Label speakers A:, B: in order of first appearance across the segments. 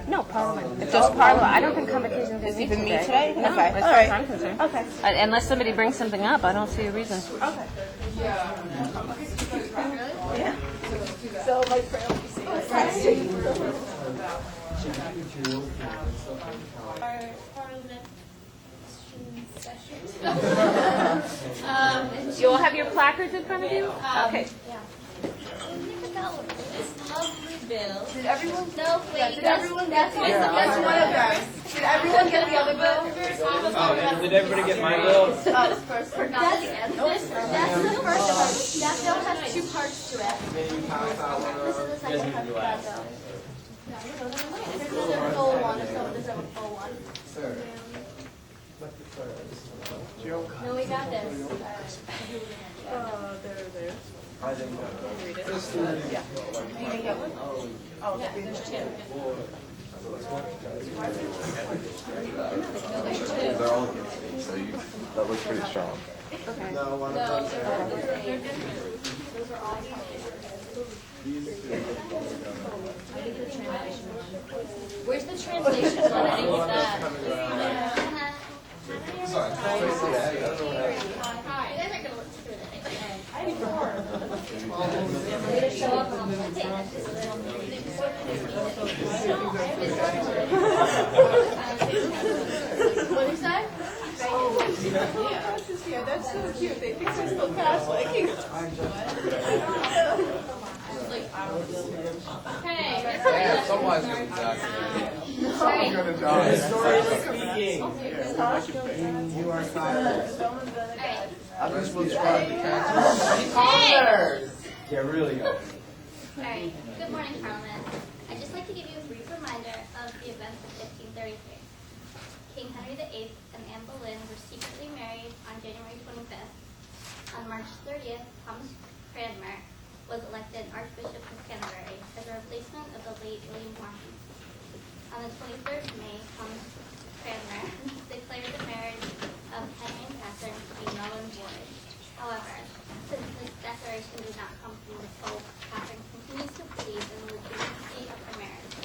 A: No, Parliament. Just Parliament. I don't think competition is even me today. No,
B: Okay.
A: as
B: All
A: far as
B: right.
A: I'm concerned.
B: Okay.
A: Unless somebody brings something up, I don't see a reason.
B: Okay. Yeah. So my friend,
A: You all have your placards in front of you? Okay.
C: This lovely bill.
B: did everyone?
C: No, wait.
B: Did everyone get?
C: That's one
B: That's one of them. Did everyone get the other bill?
D: Oh, did everybody get my bill?
C: That's the first one. That bill has two parts to it. This is the second part of that bill. This is a full one, if someone doesn't have a full one. No, we got this.
B: They're there.
D: I didn't know.
B: Read it. Yeah. You can get one? Oh, yeah. There's two.
E: They're all so that looks pretty strong.
B: Okay.
D: No, one of
C: No,
D: them.
C: those are all Where's the translation one? I didn't get that.
E: Sorry.
C: You guys are going to look through it anyway. Way to show up on the What did you say?
B: Yeah, that's so cute. They think they're still Catholic.
C: Hey,
E: Yeah, someone's gonna die.
C: Sorry.
E: Gonna die.
D: Historically speaking.
E: You are silent.
C: Alright.
E: I'm just subscribed to cancer. Yeah, really go.
C: Alright. Good morning, Parliament. I'd just like to give you a brief reminder of the events of 1533. King Henry VIII and Anne Boleyn were secretly married on January 25th. On March 30th, Thomas Cranmer was elected Archbishop of Canterbury as a replacement of the late William Morton. On the 23rd of May, Thomas Cranmer declared the marriage of Henry and Catherine to be null and void. However, since this declaration did not come from the Pope, Catherine continues to believe in the legitimacy of her marriage.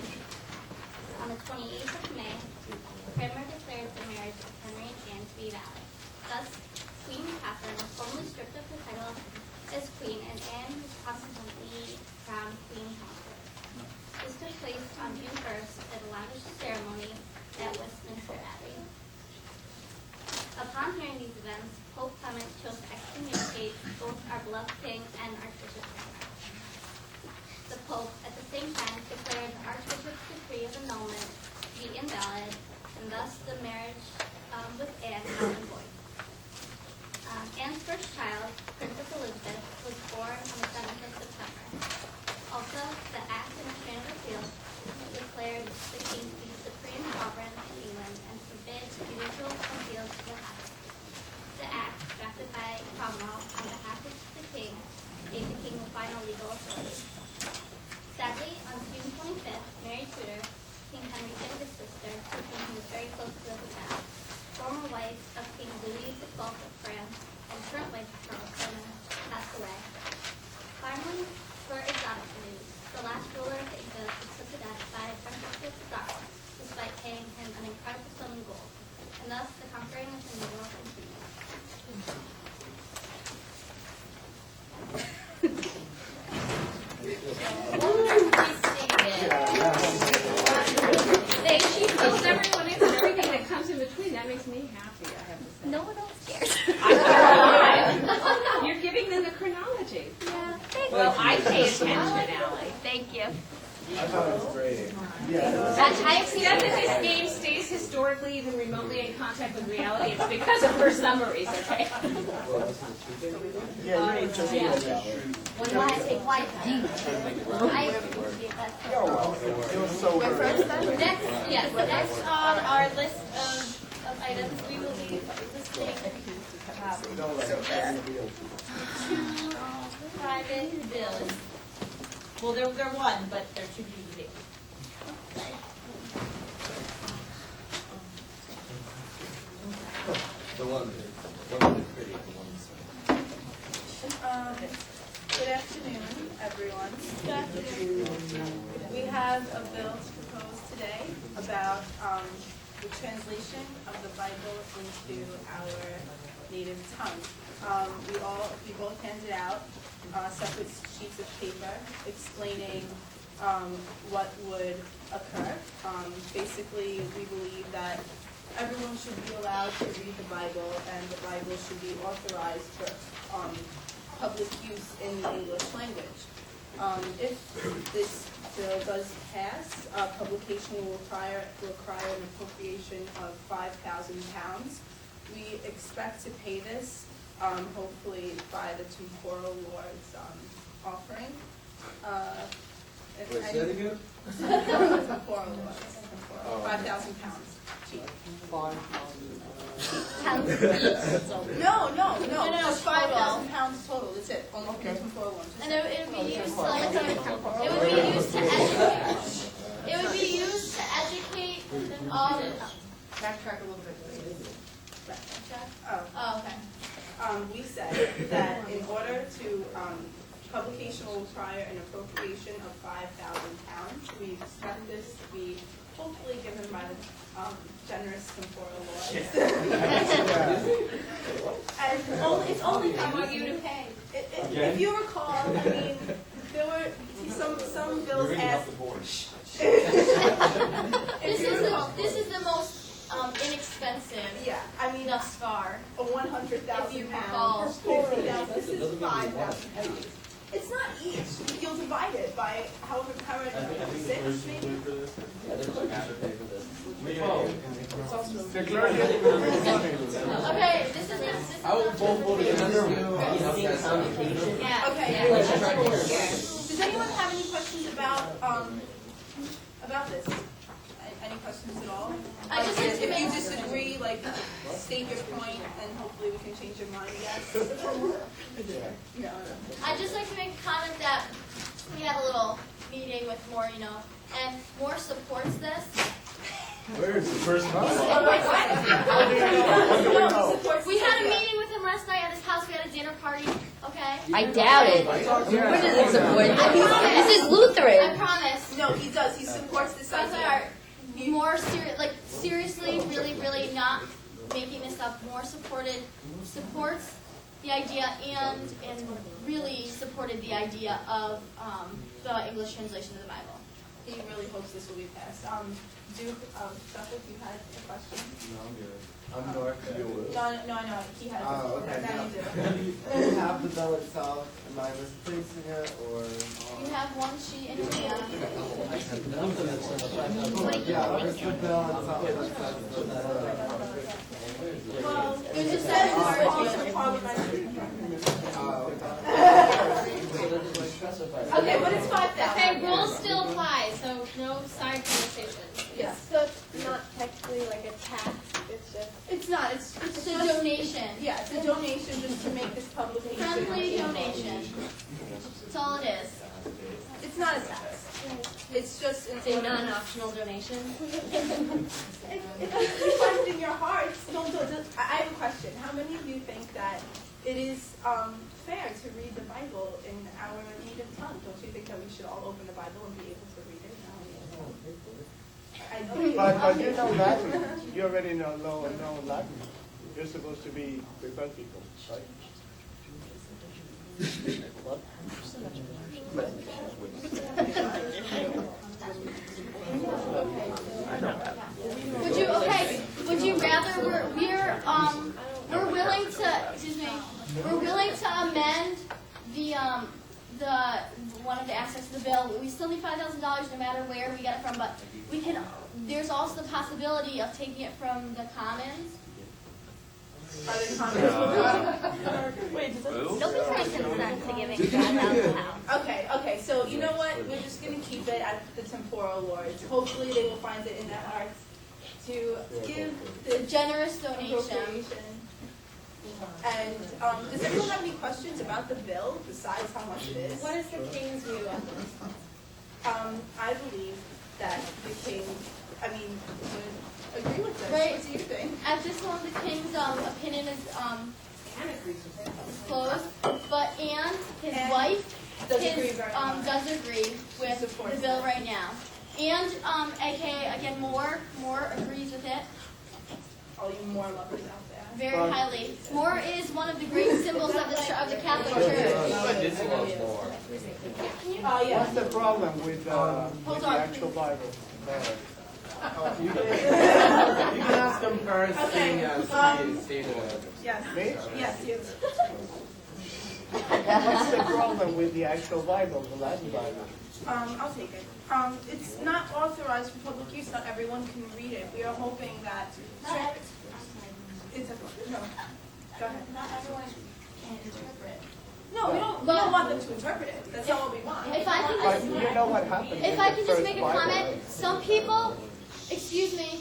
C: On the 28th of May, Cranmer declared the marriage of Henry and Anne to be valid. Thus, Queen Catherine was formally stripped of her title as queen, and Anne was consequently crowned Queen Consort. This took place on June 1st at a lavish ceremony at Westminster Abbey. Upon hearing these events, Pope Clement chose to excommunicate both our beloved king and Archbishop Cranmer. The Pope, at the same time, declared the Archbishop's decree of annulment to be invalid, and thus the marriage with Anne null and void. Anne's first child, Princess Elizabeth, was born on the 7th of September. Also, the Act in Strand Repeal declared the king to be supreme sovereign in England and forbid judicial appeals to the House. The Act, drafted by Cromwell on behalf of the king, gave the king the final legal authority. Sadly, on June 25th, Mary Tudor, King Henry's youngest sister, with whom he was very close to at the time, former wife of King Louis XII of France, and current wife of Charles Clement, passed away. Finally, for exotic news, the last ruler of the Incas was put to death by Francisco Pizarro, despite paying him an incredible sum in gold, and thus the conquering of the New World continued.
A: She fills everyone in and everything that comes in between. That makes me happy, I have to say.
C: No one else cares.
A: You're giving them the chronology.
C: Yeah, thank
A: Well,
C: you.
A: I pay attention, Allie.
C: Thank you.
D: I thought it was great.
C: I
A: See, that this game stays historically even remotely in contact with reality. It's because of her summaries, okay?
D: Yeah, you just
A: Yeah.
C: When I take white I appreciate that.
D: It was so good.
C: Next, yes, next on our list of items, we will be listing private bills.
F: Well, they're one, but they're too big to be.
E: The one that's pretty, the one's.
B: Good afternoon, everyone. We have a bill to propose today about the translation of the Bible into our native tongue. We both handed out separate sheets of paper explaining what would occur. Basically, we believe that everyone should be allowed to read the Bible, and the Bible should be authorized for public use in the English language. If this bill does pass, publication will require an appropriation of £5,000. We expect to pay this, hopefully by the temporal lord's offering.
D: Wait, say it again?
B: Temporal lords, £5,000 cheap. No, just £5,000 total. That's it. Only for the temporal ones.
C: And it would be used to like, it would be used to educate. It would be used to educate.
B: Backtrack a little bit, please.
C: Oh, okay.
B: We said that in order to, publication will require an appropriation of £5,000. We expect this to be hopefully given by the generous temporal lords. And it's only
A: I want you to pay.
B: if you recall, I mean, there were some bills asked.
C: This is the most inexpensive.
B: Yeah, I mean,
C: Thus far.
B: a 100,000
C: If you
B: pounds,
C: recall.
B: 50,000. This is 5,000 pounds. It's not each. You'll divide it by however 6 maybe.
C: Okay, this is
E: I would both vote against you.
C: yeah.
B: Okay. Does anyone have any questions about this? Any questions at all?
C: I just like to
B: If you
C: make-
B: disagree, like state your point, and hopefully we can change your mind. Yes. No.
C: I'd just like to make a comment that we had a little meeting with more, and more supports this.
D: Where's the first one?
C: We had a meeting with him last night at his house. We had a dinner party. Okay.
G: I doubt it. Where does it support this? This is
C: I
G: Lutheran.
C: promise.
B: No, he does. He supports this
C: Guys
B: idea.
C: are more serious, like seriously, really not making this up. More supports the idea and really supported the idea of the English translation of the Bible.
B: He really hopes this will be passed. Duke, Suffolk, you had a question?
D: No, I'm good. I'm North.
B: No, I know. He has.
D: Oh, okay.
B: Now you do.
D: Do you have the bill itself? Am I misplacing it, or?
C: You have one sheet in your hand.
D: Yeah, where's the bill itself?
B: Well,
C: There's a
B: it says
C: second
B: it's
C: part.
B: also parliamentary.
D: Oh,
B: Okay, but it's 5,000.
A: Okay, rules still apply, so no side conversations.
B: Yes.
H: So it's not technically like a tax, it's just...
B: It's not. It's
C: It's a
B: just,
C: donation.
B: yeah, it's a donation just to make this publication.
C: Friendly donation. That's all it is.
B: It's not a tax. It's just
A: It's a non-optional donation.
B: If you find it in your hearts, don't. I have a question. How many of you think that it is fair to read the Bible in our native tongue? Don't you think that we should all open the Bible and be able to read it? I know you.
I: But you know Latin. You already know Latin. You're supposed to be with both people, right?
C: Would you rather we're willing to, we're willing to amend the one of the aspects of the bill. We still need $5,000 no matter where we get it from, but we can, there's also the possibility of taking it from the commons.
B: Are there comments?
H: Nobody's going to consent to giving $5,000.
B: Okay, so you know what? We're just going to keep it at the temporal lords. Hopefully they will find it in their hearts to give
C: The generous donation.
B: appropriation. And does anyone have any questions about the bill besides how much it is?
A: What is the king's view of this?
B: I believe that the king, would agree with this.
C: Right.
B: What do you think?
C: At this moment, the king's opinion is closed, but his
B: And
C: wife
B: does agree very much.
C: does agree with
B: Supports
C: the bill
B: it.
C: right now.
H: And aka again, more agrees with it
B: All you more lovers out there.
H: very highly. More is one of the great symbols of the Catholic Church.
E: This loves more.
I: What's the problem with the actual Bible?
E: You can ask them first, seeing as he stated it.
B: Yes.
I: Me?
B: Yes, you.
I: What's the problem with the actual Bible, the Latin Bible?
B: I'll take it. It's not authorized for public use. Not everyone can read it. We are hoping that. It's a no. Go ahead.
C: Not everyone can interpret.
B: No, we don't want them to interpret it. That's not what we want.
H: If I can
I: But
H: just,
I: you know what happened?
H: if
I: with
H: I
I: the
H: can just
I: first
H: make a
I: Bible?
H: comment, some people, excuse me.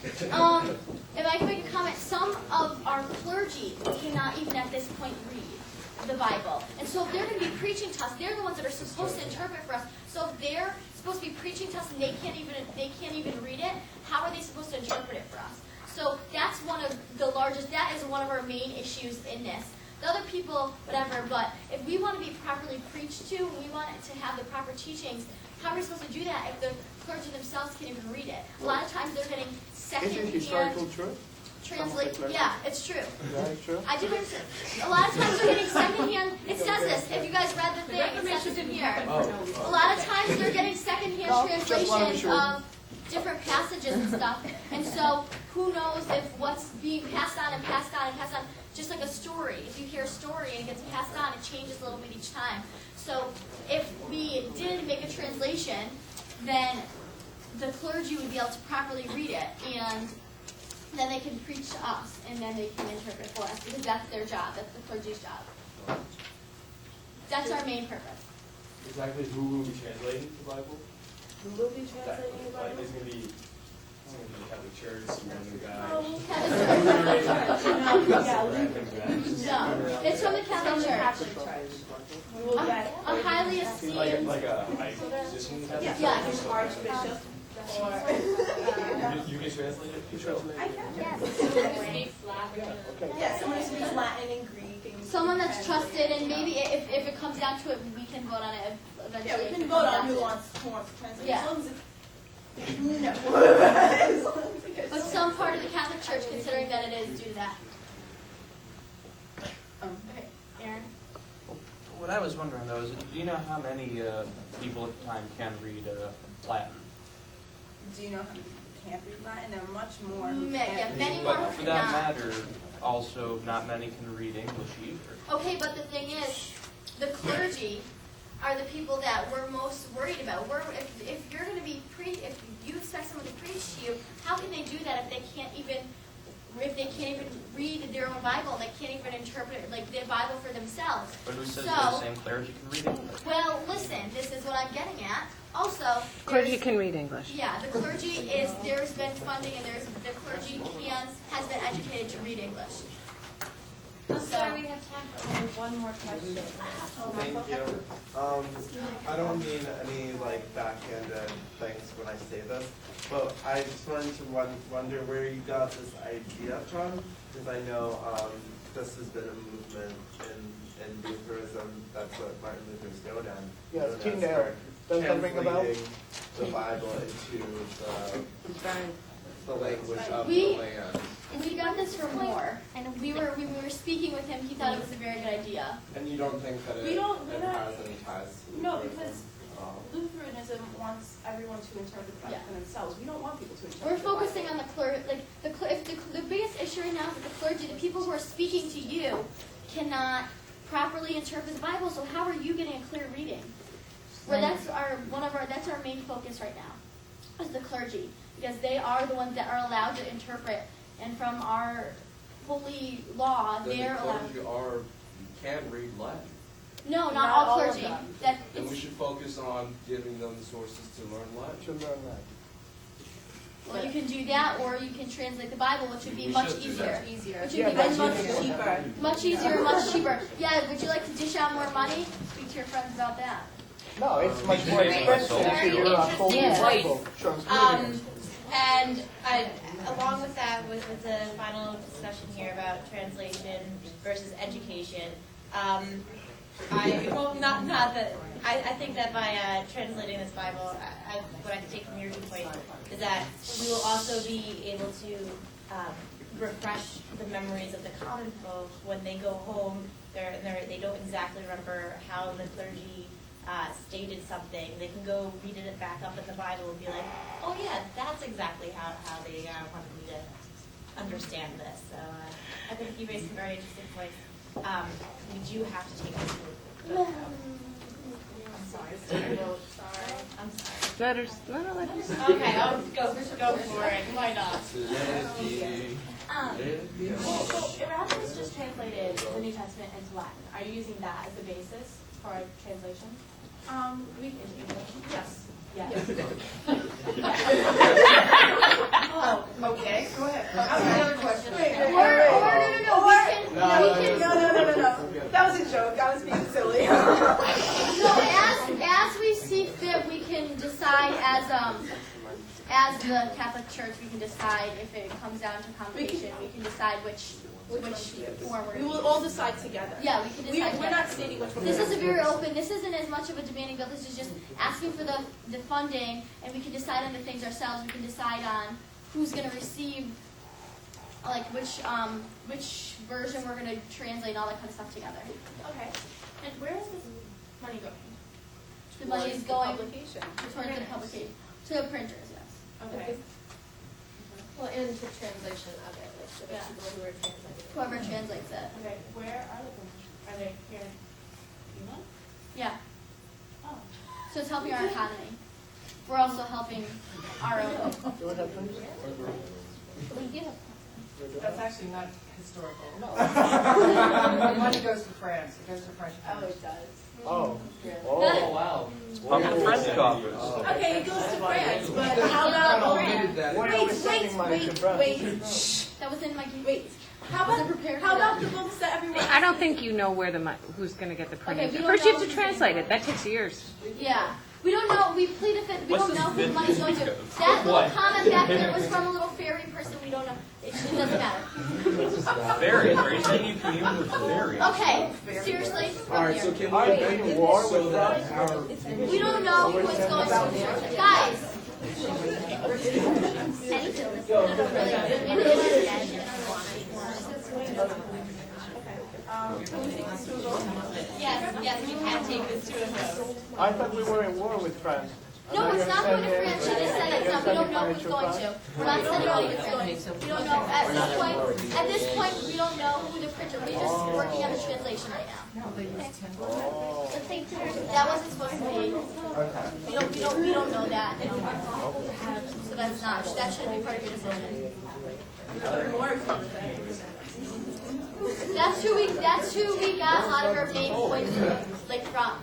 H: If I can make a comment, some of our clergy cannot even at this point read the Bible. And so if they're going to be preaching to us, they're the ones that are supposed to interpret for us. So if they're supposed to be preaching to us and they can't even read it, how are they supposed to interpret it for us? So that's one of the largest, that is one of our main issues in this. The other people, whatever, but if we want to be properly preached to, we want it to have the proper teachings, how are we supposed to do that if the clergy themselves can't even read it? A lot of times they're getting
I: Is it historical
H: second-hand
I: truth?
H: translate. Yeah, it's true.
I: Is that true?
H: I do understand. A lot of times they're getting secondhand. It says this. If you guys read the thing, it says it here. A lot of times they're getting secondhand translations of different passages and stuff. And so who knows if what's being passed on and passed on and passed on, just like a story. If you hear a story and it gets passed on, it changes a little bit each time. So if we did make a translation, then the clergy would be able to properly read it, and then they can preach to us, and then they can interpret for us, because that's their job. That's the clergy's job. That's our main purpose.
J: Exactly who will be translating the Bible?
B: Who will be translating the
J: Like,
B: Bible?
J: there's going to be Catholic Church, some random guy.
H: Oh, Catholic Church.
B: Yeah.
H: No, it's from the Catholic Church.
B: We will get
H: A highly esteemed.
J: Like a high position Catholic Church?
H: Yes.
B: Archbishop or
J: You can translate it? You translate
B: I can.
A: Speaks Latin.
B: Yeah, someone who speaks Latin and Greek. And
H: Someone that's trusted, and maybe if it comes down to it, we can vote on it eventually.
B: Yeah, we
H: if
B: can
H: it
B: vote
H: comes
B: on
H: down
B: who
H: to it.
B: wants to translate.
H: Yeah.
B: As long as it, no. As long as it gets-
H: But some part of the Catholic Church, considering that it is, do that. Okay, Aaron?
E: What I was wondering though is, do you know how many people at the time can read Latin?
B: Do you know how many people can't read Latin? There are much more who
H: Yeah,
B: can't read.
H: many more
E: But
H: who
E: for that
H: cannot.
E: matter, also not many can read English either.
H: Okay, but the thing is, the clergy are the people that we're most worried about. If you're going to be if you expect someone to preach to you, how can they do that if they can't even read their own Bible and they can't even interpret like their Bible for themselves?
E: But who says
H: So-
E: the same clergy can read English?
H: Well, listen, this is what I'm getting at. Also,
G: Clergy
H: there's-
G: can read English.
H: Yeah, the clergy is, there's been funding and the clergy has been educated to read English.
C: I'm sorry, we have time for only one more question.
D: Thank you. I don't mean any like backhanded things when I say this, but I just wanted to wonder where you got this idea from, because I know this has been a movement in Lutheranism. That's what Martin Luther's known as.
I: Yes,
D: known
I: King
D: as
I: Derek. Does that ring a bell?
D: translating the Bible into the language of
H: We-
D: the land.
H: We got this from Moore, and when we were speaking with him, he thought it was a very good idea.
D: And you don't think that
B: We don't- we're
D: it
B: not-
D: has any ties to
B: No,
D: Lutheranism
B: because
D: at all?
B: Lutheranism wants everyone to interpret the Bible
H: Yeah.
B: for themselves. We don't want people to interpret
H: We're
B: the Bible.
H: focusing on the the biggest issue right now is that the clergy, the people who are speaking to you, cannot properly interpret the Bible. So how are you getting a clear reading? Well, that's our main focus right now, is the clergy, because they are the ones that are allowed to interpret, and from our holy law, they're allowed.
K: can read Latin.
H: No, not
B: Not
H: all
B: all of
H: clergy.
B: them.
H: That
K: And we
H: it's,
K: should focus on giving them the sources to learn Latin.
I: To learn that.
H: well, you can do that, or you can translate the Bible, which would be much
K: should do
H: easier.
K: that.
B: Easier.
H: Which would
I: Yeah,
H: be
I: but
H: much
I: you-
B: cheaper.
H: Much easier, much cheaper. Yeah, would you like to dish out more money? Speak to your friends about that.
I: No, it's much more expensive to do a whole
G: interesting
I: Bible translating.
F: And along with that, with the final discussion here about translation versus education, well, not that I think that by translating this Bible, what I can take from your viewpoint is that we will also be able to refresh the memories of the common folk when they go home. They don't exactly remember how the clergy stated something. They can go read it back up in the Bible and be like, oh yeah, that's exactly how they wanted me to understand this. So I think you raised some very interesting points. We do have to take this into I'm sorry. I'm sorry. Okay, I'll go for it. Why not?
A: Erasmus just translated the New Testament into Latin. Are you using that as the basis for a translation?
B: We can, yes.
A: Yes.
B: Oh, okay, go ahead.
F: Another question.
B: No. That was a joke, I was being silly.
H: So as we see fit, we can decide as the Catholic Church, we can decide if it comes down to convocation, we can decide which form we're
B: We
H: going
B: will
H: to
B: all decide together.
H: Yeah, we can decide.
B: We're not stating which one.
H: This is a very open, this isn't as much of a demanding bill, this is just asking for the funding, and we can decide on the things ourselves, we can decide on who's going to receive, like which version we're going to translate, all that kind of stuff together.
A: Okay. And where is this money going?
H: The money is going
B: Publication.
H: towards the publication, to the printers, yes.
A: Okay.
G: Well, into translation of it, like the
H: Yeah.
G: people who are translating.
H: Whoever translates it.
A: Okay. Where are the printers? Are they here in England?
H: Yeah.
A: Oh.
H: So it's helping our economy. We're also helping our own.
L: That's actually not historical.
G: The money goes to France. It goes to French.
L: Oh, it does.
I: Oh.
E: Oh, wow.
D: From
E: the French coffers.
B: Okay, it goes to France, but how about,
I: Where are we sending money to France?
H: That was in my
B: wait. How about the books that everyone?
M: I don't think you know where who's going to get the printing.
H: we don't
M: First, you
H: know
M: have to
H: who's
M: translate it. That takes years.
H: Yeah. We don't know. We plead the fifth. We
E: What's
H: don't
E: the
H: know who the money's going to.
E: fifth?
H: That little
E: What?
H: comment back there was from a little fairy person. We don't know. It doesn't matter.
E: Fairy. Are you saying you can use a fairy?
H: Okay. Seriously.
K: All right, so can
I: Are
K: we
I: they
K: make
I: in
K: it
I: war
K: so
I: with
K: that
I: France?
K: our
H: We don't know who it's going to. Guys.
F: Yes, we can take this to a vote.
I: I thought we were in war with France.
H: No, it's not going to France. She just said it's not. We don't know who's going to. We're not sending money to France. We don't know. At this point, we don't know who the printer. We're just working on the translation right now.
I: Oh.
H: That wasn't supposed to be. We don't know that. So that's not. That shouldn't be part of your decision. That's who we got a lot of our main points like from.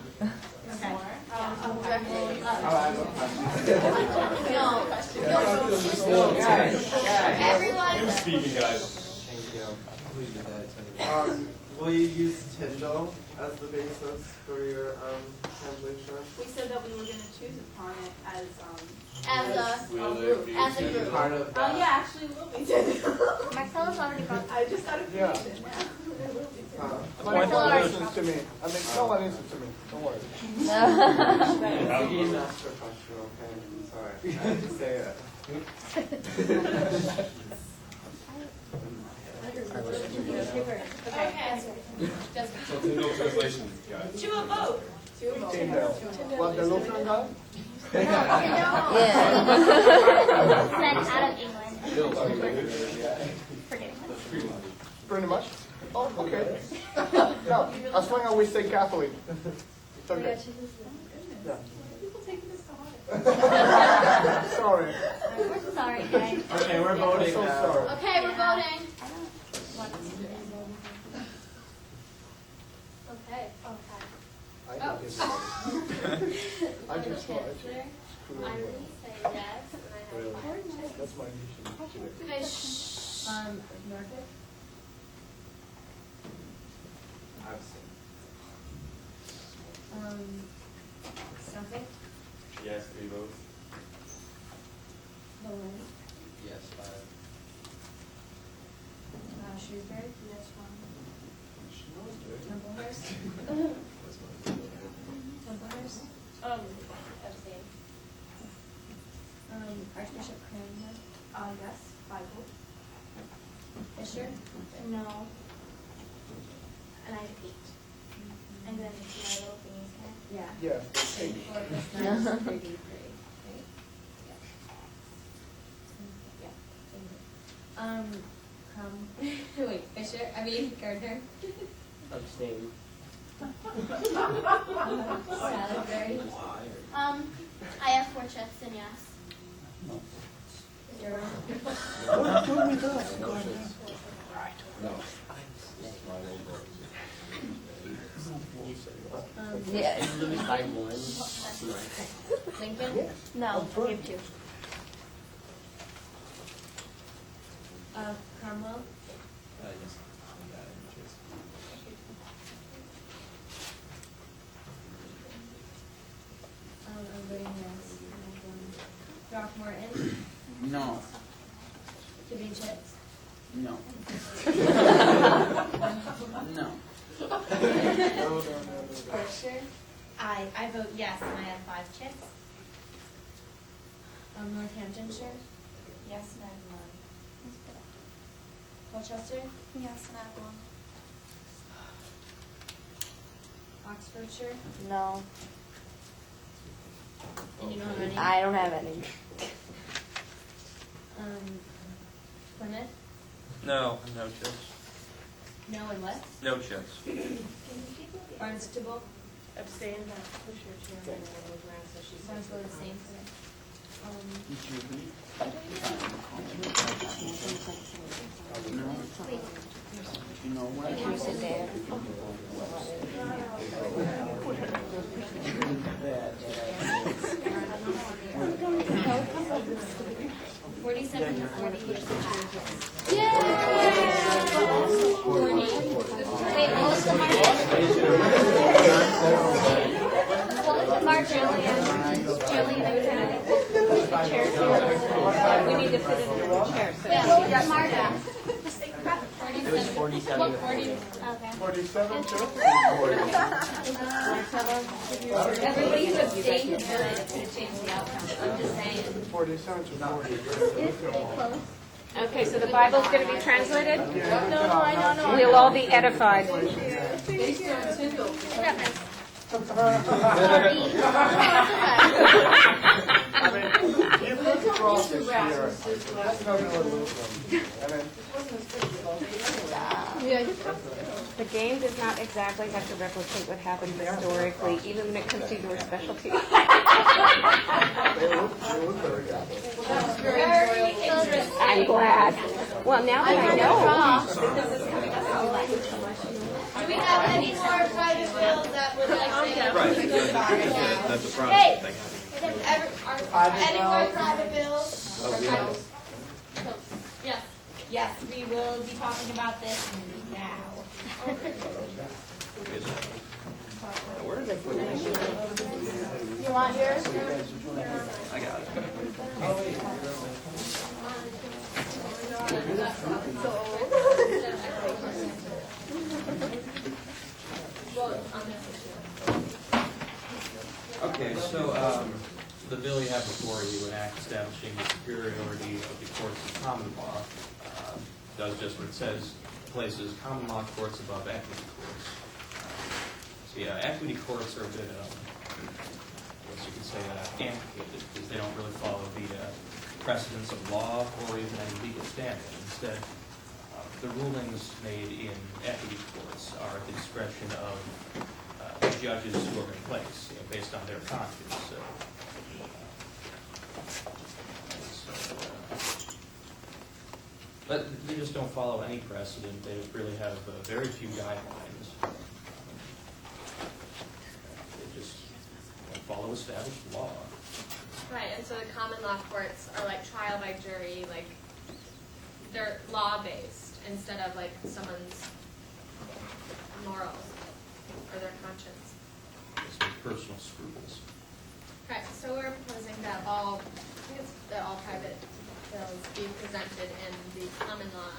B: Okay.
H: Directly. Everyone.
J: Speaking, guys.
D: Will you use Tyndall as the basis for your translation?
B: We said that we were going to choose upon it as
H: As a group.
D: Part of that.
B: Oh yeah, actually, we'll be doing.
H: Marcella's already brought.
B: I just got a
I: Yeah.
B: confusion.
I: Nobody listens to me. I mean, no one listens to me. Don't worry.
D: He didn't ask for professional opinion. Sorry. I had to say it.
B: Okay.
J: So Tyndall translation, guys.
B: To a vote.
I: Tyndall. What, the Lutheran guy?
H: Sent out of England.
I: Pretty much. Oh, okay. No, as long as we stay Catholic. It's okay. Yeah. Sorry.
H: We're sorry, guys.
D: Okay, we're
I: I'm
D: voting
I: so
D: now.
I: sorry.
H: Okay, we're voting. Okay.
I: I think it's I just thought I should screw
C: I'm
I: it.
C: going to say yes, and I have
I: That's my mission today.
H: Okay, shh.
M: Norfolk? Suffolk?
J: Yes, 3 votes.
M: Bolin?
E: Yes, 5.
M: Shrewsbury? Yes, 1. Templehurst?
F: Members?
A: Abstain.
F: Archbishop Cranmer?
A: Yes, Bible.
F: Fisher?
A: No. And I have 8. And then my little thingies here. Yeah.
I: Yeah.
F: Wait, Fisher, Gardner?
E: Abstain.
F: Salisbury?
H: I have 4 chips and yes.
F: Durham?
G: Yeah.
F: Lincoln?
H: No, I have 2.
F: Cromwell?
J: Yes.
F: I'm voting yes. Throckmorton?
E: No.
F: Tipping Chips?
E: No. No.
F: Berkshire? I vote yes, and I have 5 chips. Northamptonshire? Yes, and I have 1. Colchester?
H: Yes, and I have 1.
F: Oxfordshire?
G: No,
F: And you don't have any?
G: I don't have any.
F: Plymouth?
E: No, no chips.
F: No, and what?
E: No chips.
F: Barnstable?
L: Abstain, push your chair and move around so she's.
F: Barnstable the same thing.
E: You know what?
G: Is there?
F: 47 to 40 years.
H: Yay!
F: 40.
H: Wait, what was the margin? What was the margin?
L: We need to fit it in the chair.
H: Yeah, what was the margin?
E: It was 47 to 40.
H: Okay.
I: 47 too?
F: Everybody who abstained is going to change the outcome. I'm just saying.
I: 47 to 40.
L: Okay, so the Bible's going to be translated?
F: No, I don't know.
L: We'll all be edified.
I: I mean, you put the cross this year. That's not going to lose them. And then,
L: The game does not exactly have to replicate what happened historically, even when it comes to your specialty.
I: they look very good.
H: Very interesting.
L: I'm glad. Well, now that I know.
H: Do we have any more private bills that would like to?
J: That's a
H: Hey!
J: thing.
H: Any more private bills?
F: Yes. Yes, we will be talking about this now.
H: You want yours?
J: I got it.
E: Okay, so the bill you have before you, an act establishing the superiority of the courts of common law, does just what it says, places common law courts above equity courts. So yeah, equity courts are a bit, I guess you could say, antiquated, because they don't really follow the precedents of law or even any legal standard. Instead, the rulings made in equity courts are at the discretion of the judges who are in place, based on their conscience. But they just don't follow any precedent. They really have very few guidelines. They just don't follow established law.
N: Right, and so the common law courts are like trial by jury, like they're law-based instead of like someone's morals or their conscience.
E: It's their personal scruples.
N: Right, so we're proposing that all private bills be presented in the common law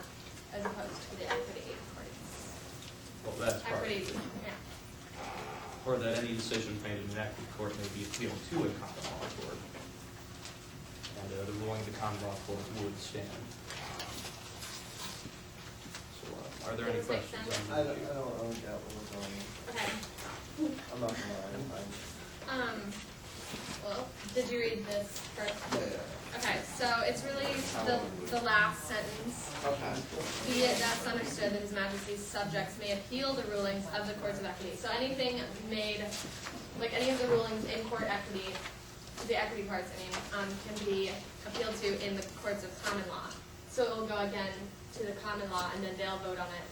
N: as opposed to the equity courts.
E: Well, that's part of
N: Equity,
E: it.
N: yeah.
E: or that any decisions made in an equity court may be appealed to a common law court. And the ruling of the common law court would stand. So, are there any
N: Does this make
E: questions?
N: sense?
D: I don't get what we're going on.
N: Okay.
D: I'm not gonna lie, I'm fine.
N: Well, did you read this first?
D: Yeah.
N: Okay, so it's really the last sentence.
D: Okay.
N: Be it thus understood that His Majesty's subjects may appeal the rulings of the courts of equity. So anything made, like any of the rulings in court equity, the equity courts, can be appealed to in the courts of common law. So it will go again to the common law, and then they'll vote on it,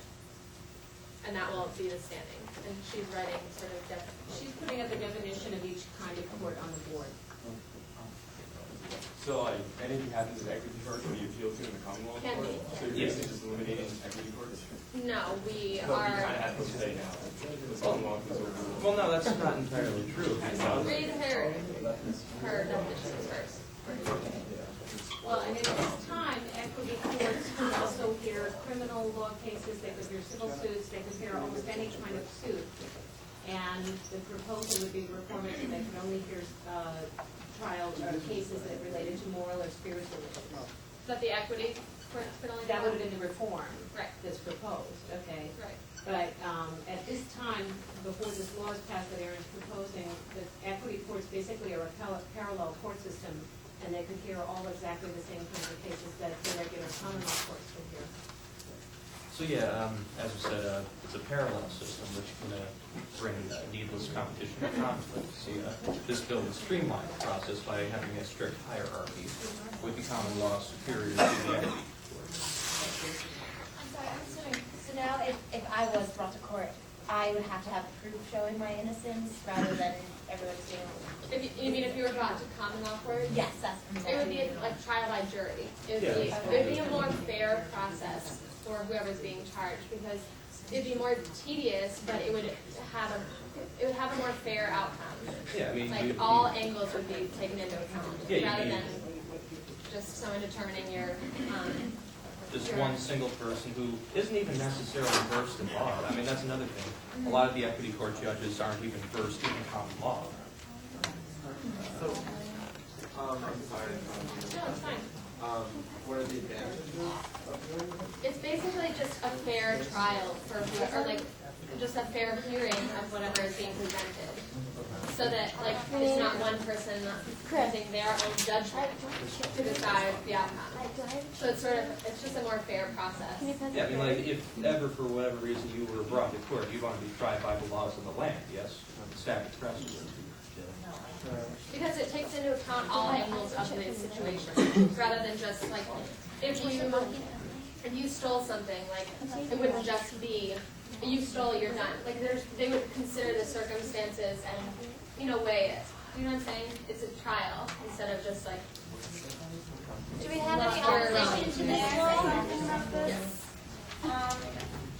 N: and that will be the standing. And she's writing sort of
A: She's putting up the definition of each kind of court on the board.
J: So like anything happens in equity court can be appealed to in the Commonwealth
N: Can
J: court?
N: be.
J: So you're basically just eliminating equity courts?
N: No, we
J: But we
N: are.
J: kind of have to say now. The Commonwealth is overruled.
E: Well, no, that's not entirely true.
N: Read her definitions first.
A: Well, and at this time, equity courts can also hear criminal law cases, they could hear civil suits, they could hear almost any kind of suit. And the proposal would be reform it so they can only hear trial cases that related to moral or spiritual issues.
N: But the equity courts could only.
A: That would have been the reform
N: Right.
A: that's proposed, okay?
N: Right.
A: But at this time, before this law is passed that Aaron's proposing, the equity courts basically are a parallel court system, and they could hear all exactly the same kinds of cases that the regular common law courts could hear.
E: So yeah, as we said, it's a parallel system which can bring needless competition and conflict. See, this bill would streamline the process by having a strict hierarchy with the common law superior to the equity court.
F: I'm sorry, I'm assuming, so now if I was brought to court, I would have to have proof showing my innocence rather than everyone's doing it?
N: You mean if you were brought to common law court?
F: Yes, that's
N: It would be like trial by jury. It would be a more fair process for whoever's being charged, because it'd be more tedious, but it would have a more fair outcome.
E: Yeah, I mean,
N: Like all angles would be taken into account,
E: Yeah,
N: rather than just someone determining your.
E: Just one single person who isn't even necessarily versed in law. I mean, that's another thing. A lot of the equity court judges aren't even versed in common law.
D: So, I'm sorry.
N: No, it's fine.
D: What are the advantages of doing this?
N: It's basically just a fair trial for whoever, or like just a fair hearing of whatever is being presented. So that like it's not one person using their own judgment to decide the outcome. So it's it's just a more fair process.
E: Yeah, I mean, like, if ever for whatever reason you were brought to court, you'd want to be tried by the laws of the land, yes? Statute precedent.
N: Because it takes into account all angles of the situation, rather than just like, if you stole something, like, it wouldn't just be, you stole, you're done. Like, they would consider the circumstances and, weigh it. You know what I'm saying? It's a trial, instead of just like.
B: Do we have any opposition to this law?
N: Yes.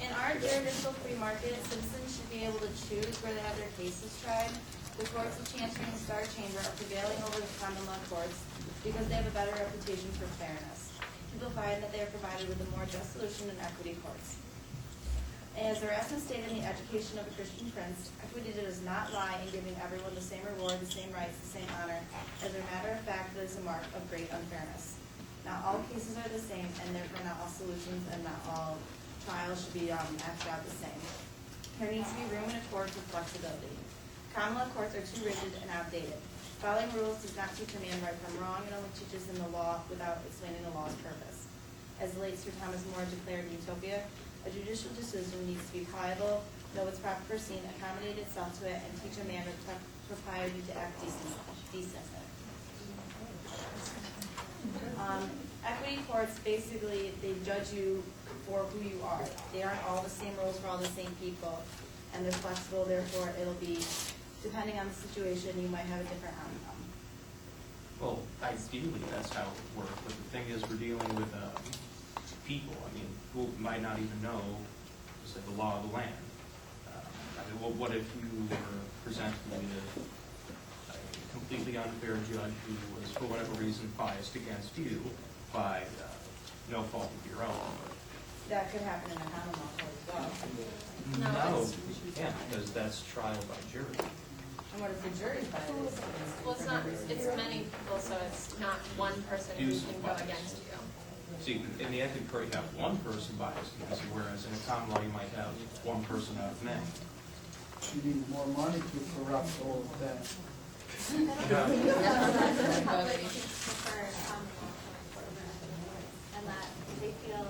B: In our judicial free market, citizens should be able to choose where they have their cases tried. The courts of Chancery and Star Chamber are prevailing over the common law courts because they have a better reputation for fairness. People find that they are provided with a more just solution than equity courts. As Erasmus stated in the Education of a Christian Prince, equity does not lie in giving everyone the same reward, the same rights, the same honor. As a matter of fact, that is a mark of great unfairness. Not all cases are the same, and therefore not all solutions and not all trials should be acted out the same. There needs to be room in a court for flexibility. Common law courts are too rigid and outdated. Following rules does not teach a man right from wrong, and only teaches him the law without explaining the law's purpose. As the late Sir Thomas More declared in Utopia, a judicial decision needs to be pliable, know its proper scene, accommodate itself to it, and teach a man propriety to act decently. Equity courts, basically, they judge you for who you are. They aren't all the same rules for all the same people, and they're flexible, therefore it'll be, depending on the situation, you might have a different outcome.
E: Well, ideally, that's how it would work, but the thing is, we're dealing with people, I mean, who might not even know, say, the law of the land. I mean, what if you were presented with a completely unfair judge who was, for whatever reason, biased against you by no fault of your own?
B: that could happen in a common law court as well.
E: No, you can't, because that's trial by jury.
B: And what if the jury's biased?
N: Well, it's not, it's many people, so it's not one person who can go against you.
E: See, in the equity court, you have one person biased, whereas in a common law, you might have one person out of many.
I: You need more money to corrupt all of that.
C: And that they feel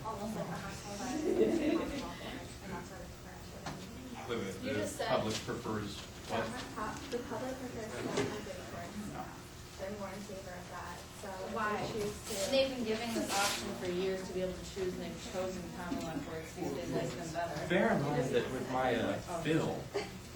C: almost like a hostile environment.
E: Wait,
N: You
E: the
N: just said-
E: public prefers what?
C: The public prefers equity courts. They're more in favor of that, so
N: Why?
C: they choose to.
B: They've been giving this option for years to be able to choose, and they've chosen common law courts. These days, that's been better.
E: Bear in mind that with my bill,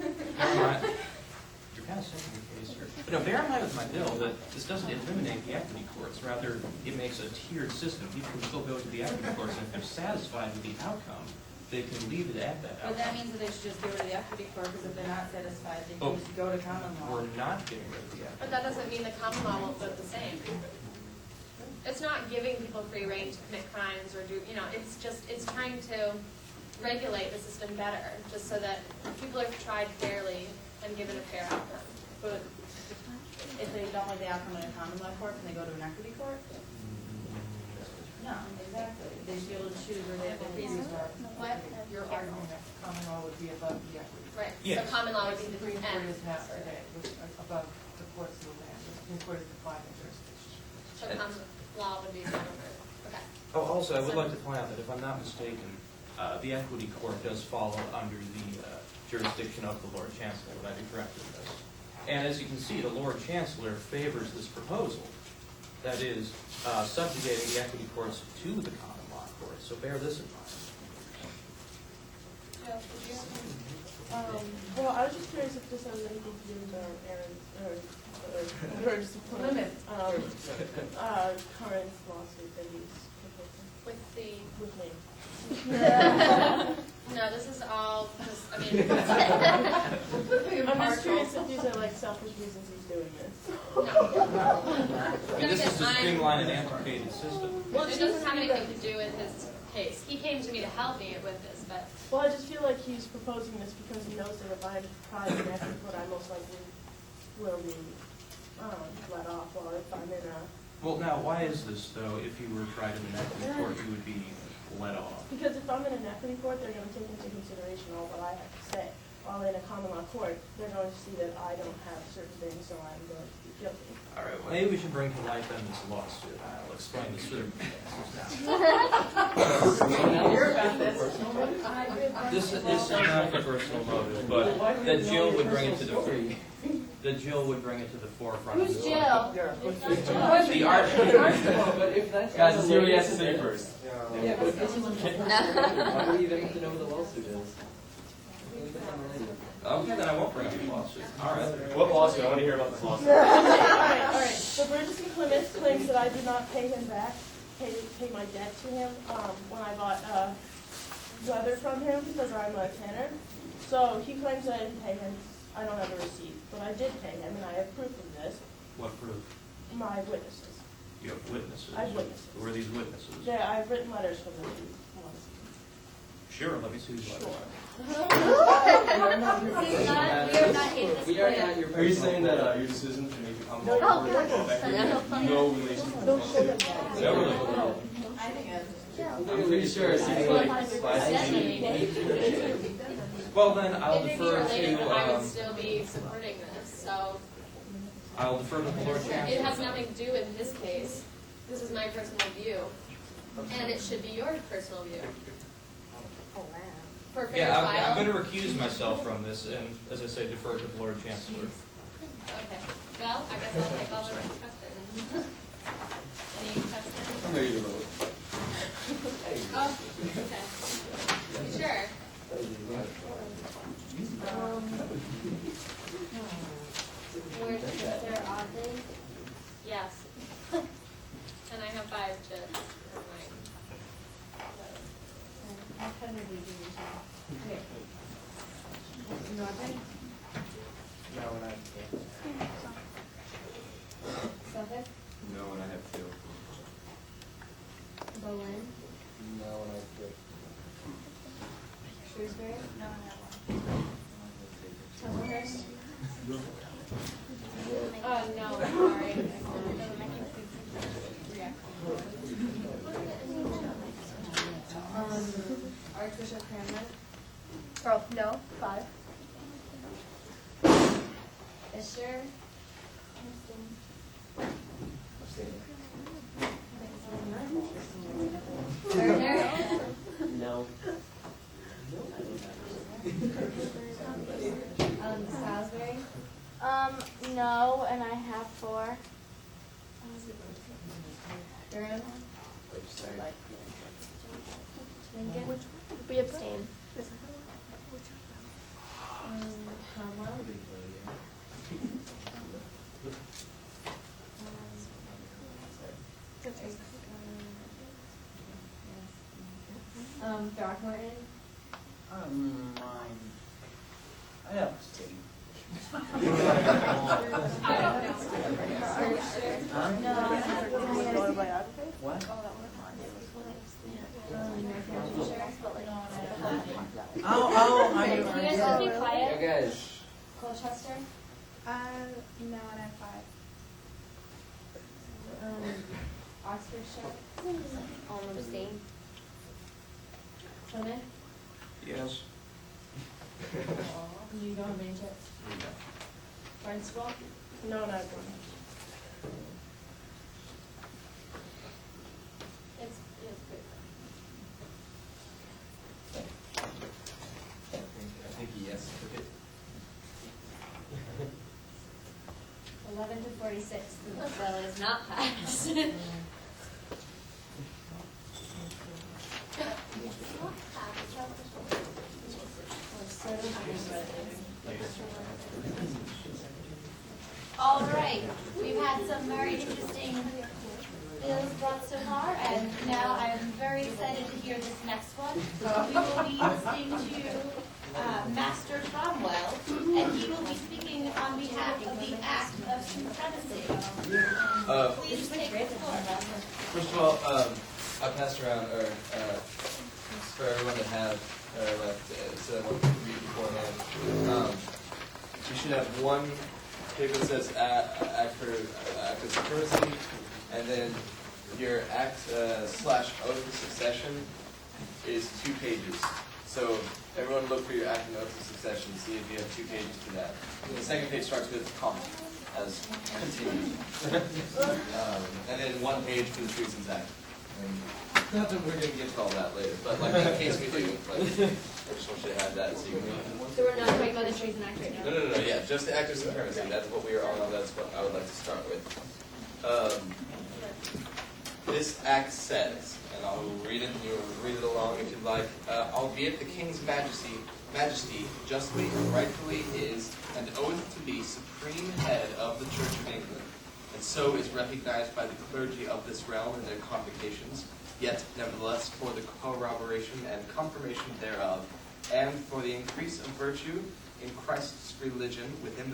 E: you're kind of setting your case here. But no, bear in mind with my bill that this doesn't eliminate the equity courts. Rather, it makes a tiered system. People can still go to the equity courts, and if they're satisfied with the outcome, they can leave it at that
B: But that
E: outcome.
B: means that they should just go to the equity court, because if they're not satisfied, they
E: Oh.
B: can just go to common law.
E: We're not getting rid of the equity.
N: But that doesn't mean the common law won't vote the same. It's not giving people free rein to commit crimes or do, it's just, it's trying to regulate the system better, just so that people are tried fairly and given a fair outcome.
B: But if they don't like the outcome in a common law court, can they go to an equity court? No, exactly. They should be able to choose where they have the free resort.
N: What?
O: Your argument that common law would be above the equity.
N: Right, so
E: Yes.
N: common law would be the
O: Supreme Court
N: end.
O: is now today, was above the courts of the land. The Supreme Court is defining jurisdiction.
N: So common law would be the over. Okay.
E: Oh, also, I would like to point out that if I'm not mistaken, the equity court does fall under the jurisdiction of the Lord Chancellor. Would I be correct in this? And as you can see, the Lord Chancellor favors this proposal. That is, subjugating the equity courts to the common law courts. So bear this in mind.
P: Well, I was just curious if this has anything to do with Aaron's,
N: Limit.
P: current lawsuit that he's proposing
N: With the,
P: with me.
N: no, this is all just, I mean,
P: I'm just curious if these are like selfish reasons he's doing this.
E: I mean, this is to streamline an antiquated system.
N: well, it doesn't have anything to do with his case. He came to me to help me with this, but
P: Well, I just feel like he's proposing this because he knows that if I'm tried in equity court, I most likely will be let off, or if I'm in a.
E: Well, now, why is this, though? If you were tried in an equity court, you would be let off.
P: Because if I'm in an equity court, they're going to take into consideration all what I have to say. While in a common law court, they're going to see that I don't have certain things, so I'm going to be guilty.
E: All right, well, maybe we should bring to light then this lawsuit. I'll explain the circumstances now. This is not for personal motive, but that Jill would bring it to the forefront.
H: Who's Jill?
E: The architect.
J: Guys, let's hear what he has to say first.
K: Yeah, but why do we even have to know what the lawsuit is?
E: Okay, then I won't bring up the lawsuit. All right.
J: What lawsuit? I want to hear about this lawsuit.
P: All right. So Burgess and Clements claims that I did not pay him back, pay my debt to him when I bought leather from him because I'm a tanner. So he claims that I didn't pay him. I don't have a receipt, but I did pay him, and I have proof of this.
E: What proof?
P: My witnesses.
E: You have witnesses.
P: I have witnesses.
E: Who are these witnesses?
P: Yeah, I've written letters from them.
E: Sure, let me see these letters.
H: We are not here this
K: We are not your.
J: Are you saying that your decision to make a common law
H: Oh,
J: court
H: God.
J: no relation to the
P: Don't show them
J: No
P: that.
J: relation.
K: I'm pretty sure it seems like
E: Well, then I'll
N: if they
E: defer
N: were related, I would
E: to,
N: still be supporting this, so
E: I'll defer to the Lord
N: it
E: Chancellor.
N: has nothing to do with his case. This is my personal view, and it should be your personal view. For fair
E: Yeah, I'm
N: trial.
E: going to recuse myself from this, and as I say, defer to the Lord Chancellor.
N: Okay, well, I guess I'll take all the questions. Any questions?
J: I'm ready to vote.
N: Oh, okay. You sure?
H: Where's Mr. Oddly?
N: Yes. And I have 5 to mine.
H: Northern?
D: No, and I
H: Southern?
K: No, and I have two.
H: Berlin?
K: No,
F: 4. Aaron? Lincoln?
L: We abstain.
F: Cromwell? Throckmorton?
K: Mine. I abstain. What?
H: Okay, can you guys all be quiet?
K: You guys.
H: Colchester?
M: No, and I'm 5.
H: Oxfordshire?
L: All abstain.
H: Plymouth?
K: Yes.
H: You don't have any chips? Barnstable?
P: No, not going.
H: It's good.
J: I think yes. Okay.
H: 11 to 46, the bill is not passed. All right, we've had some very interesting bills brought so far, and now I'm very excited to hear this next one. We will be listening to Master Cromwell, and he will be speaking on behalf of the Act of Supremacy. Please take the floor, Master.
J: First of all, I passed around, for everyone to have, so I want to read beforehand. You should have one paper that says Act of Supremacy, and then your Act / Oath of Succession is 2 pages. So everyone look for your Act and Oath of Succession, see if you have 2 pages to that. And the second page starts with comma, as continued. And then 1 page for the Treasons Act. And not that we're going to get to all that later, but like in case we do, like, I just want you to have that so you can.
H: So we're not talking about the Treason Act right now?
J: No, yeah, just the Act of Supremacy. That's what we are on. That's what I would like to start with. This act says, and I'll read it, and you'll read it along if you'd like, albeit the King's Majesty justly and rightfully is and oath to be supreme head of the Church of England, and so is recognized by the clergy of this realm in their convocations, yet nevertheless for the corroboration and confirmation thereof, and for the increase of virtue in Christ's religion within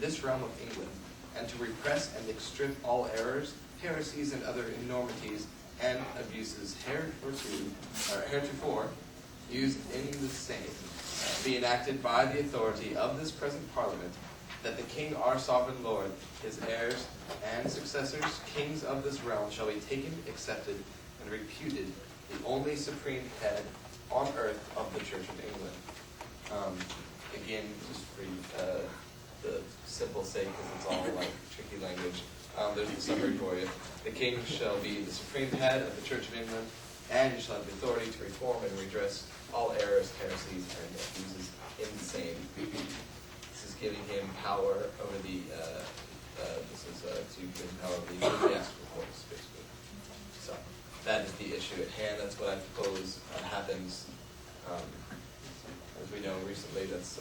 J: this realm of England, and to repress and extirp all errors, heresies, and other enormities and abuses heretofore used in the same, be enacted by the authority of this present Parliament, that the King, our sovereign Lord, his heirs and successors, kings of this realm, shall be taken, accepted, and reputed the only supreme head on earth of the Church of England. Again, just for the simple sake, because it's all like tricky language, there's the summary for you. The King shall be the supreme head of the Church of England, and he shall have the authority to reform and redress all errors, heresies, and abuses in the same. This is giving him power over the, to give him power over the ecclesiastical courts, basically. So, that is the issue at hand. That's what I propose happens. As we know recently, that's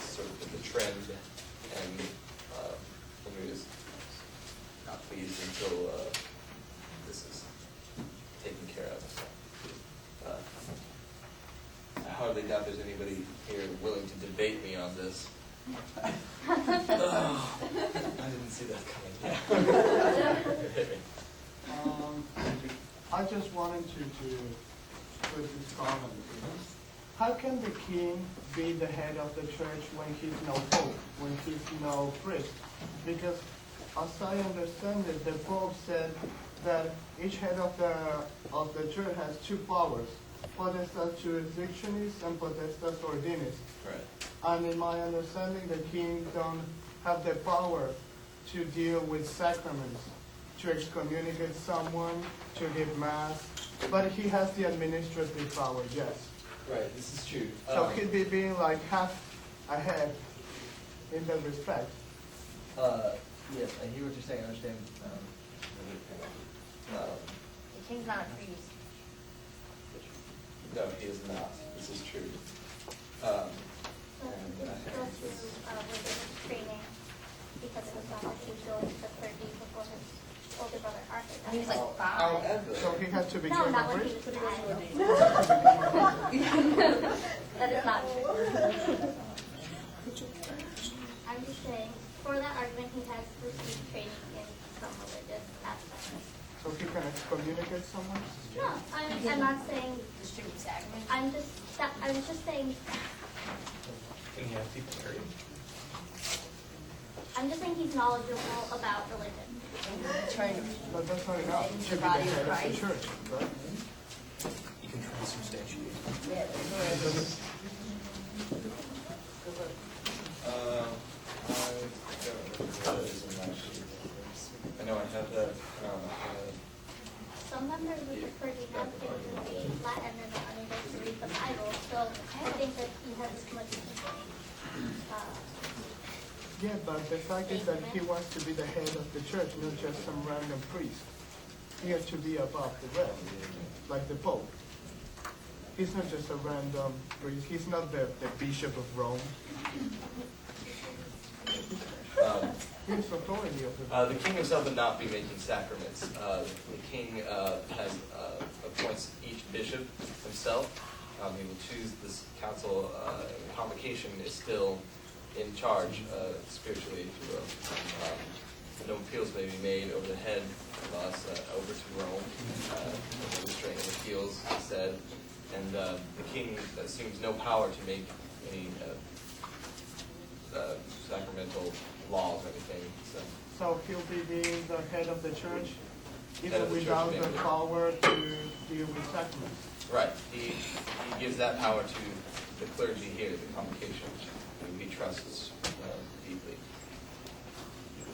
J: sort of the trend, and Henry is not pleased until this is taken care of. So, I hardly doubt there's anybody here willing to debate me on this. Oh, I didn't see that coming.
I: I just wanted to put this comment. How can the king be the head of the church when he's no pope, when he's no priest? Because as I understand it, the pope said that each head of the church has 2 powers: potestas jurisdictionis and potestas ordinis.
J: Right.
I: And in my understanding, the king don't have the power to deal with sacraments, to excommunicate someone, to give mass, but he has the administrative power, yes.
J: Right, this is true.
I: So he'd be being like half ahead in that respect.
K: Yes, I hear what you're saying, I understand.
F: The king's not a priest.
J: No, he is not. This is true.
C: So he didn't go through religious training because it was not like he was going to the clergy before his older brother Arthur.
F: He was like 5.
J: However,
I: So he had to
C: No,
I: become a
C: not when he
I: priest?
C: was 5. That is not true. I'm just saying, for that argument, he has received training in some religious aspects.
I: So he can excommunicate someone?
C: No, I'm not saying.
F: Distribute sacraments.
C: I was just saying.
E: Can you have people married?
C: I'm just saying he's knowledgeable about religion.
I: But that's not enough. He should be the
F: body of
I: head of the
F: Christ.
I: church, right?
E: You can transubstantiate.
F: Yeah,
J: I know I have that.
C: Some members of the clergy have things to read Latin and they're unable to read the Bible, so I think that he has as much
I: Yeah, but the fact is that he wants to be the head of the church, not just some random priest. He has to be above the rest, like the Pope. He's not just a random priest. He's not the Bishop of Rome. He's authority of
J: The king himself would not be making sacraments. The king appoints each bishop himself. He will choose this council. Convocation is still in charge spiritually, if you will. No appeals may be made over the head of us over to Rome. Restraining appeals, he said. And the king assumes no power to make any sacramental laws or anything.
I: So he'll be being the head of the church,
J: Head
I: even
J: of the church,
I: without the
J: maybe.
I: power to deal with sacraments.
J: Right. He gives that power to the clergy here, the convocation, who he trusts deeply.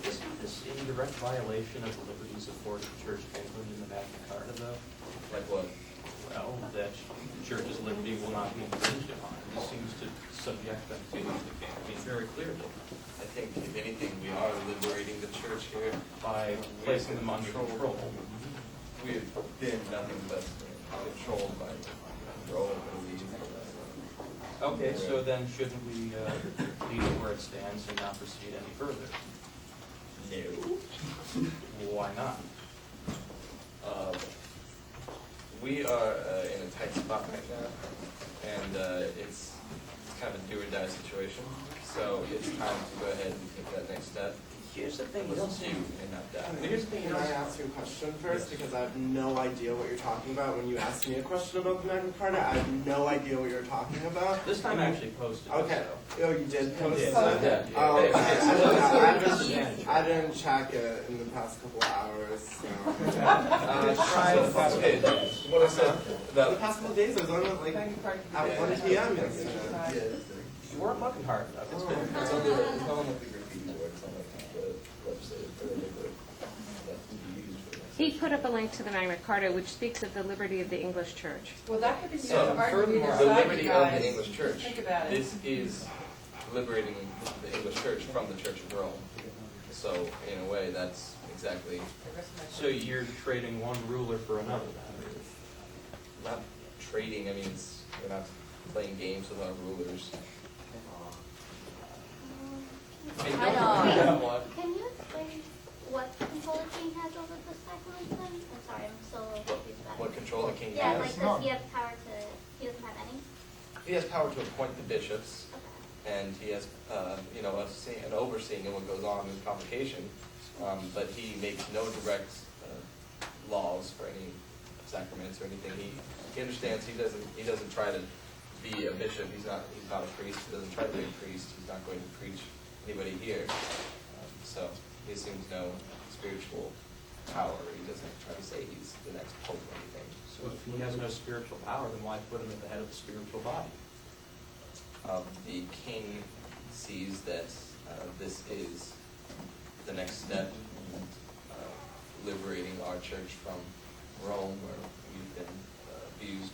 E: Isn't this in direct violation of the liberties afforded to the Church of England in the Magna Carta, though?
J: Like what?
E: Well, that the church's liberty will not be infringed upon. This seems to subject them to the king. I mean, very clearly.
J: I think, if anything, we are liberating the church here
E: By placing them under control.
J: We have been nothing but controlled by Rome, I believe.
E: Okay, so then shouldn't we leave it where it stands and not proceed any further?
J: No.
E: Why not?
J: We are in a tight spot right now, and it's kind of a do or die situation. So it's time to go ahead and take that next step.
E: Here's the thing,
J: Let's do and not die.
E: Here's the thing,
D: Can I ask you a question first? Because I have no idea what you're talking about. When you asked me a question about the Magna Carta, I have no idea what you're talking about.
E: This time I actually posted it,
D: Okay.
E: so.
D: Oh, you did post it?
E: Yeah, yeah.
D: Oh,
E: Yeah.
D: okay. I didn't check it in the past couple of hours, so.
J: What I said
D: The
J: about
D: past couple of days, I was on it like at 1 p.m. yesterday.
E: You weren't looking hard enough. It's been-
J: it's on the graffiti board. It's on the legislative or that can be used for this.
L: He put up a link to the Magna Carta, which speaks of the liberty of the English church.
O: Well, that could be the
J: So,
O: other argument
J: the
O: aside,
J: liberty
O: you
J: of
O: guys.
J: the English church.
O: Think about it.
J: This is liberating the English church from the Church of Rome. So, in a way, that's exactly
E: So you're trading one ruler for another.
J: not trading. I mean, we're not playing games with our rulers. I mean,
C: I
J: don't
C: know.
J: forget what.
C: Can you explain what control the king has over the sacraments then? I'm sorry, I'm so confused about it.
J: What control the king
C: Yeah,
J: has.
C: like does he have power to, he doesn't have any?
J: He has power to appoint the bishops,
C: Okay.
J: and he has, an overseeing of what goes on in the convocation. But he makes no direct laws for any sacraments or anything. He understands he doesn't try to be a bishop. He's not a priest. He doesn't try to be a priest. He's not going to preach anybody here. So he assumes no spiritual power. He doesn't try to say he's the next pope or anything.
E: So if he has no spiritual power, then why put him at the head of the spiritual body?
J: The king sees that this is the next step in liberating our church from Rome, where we've been abused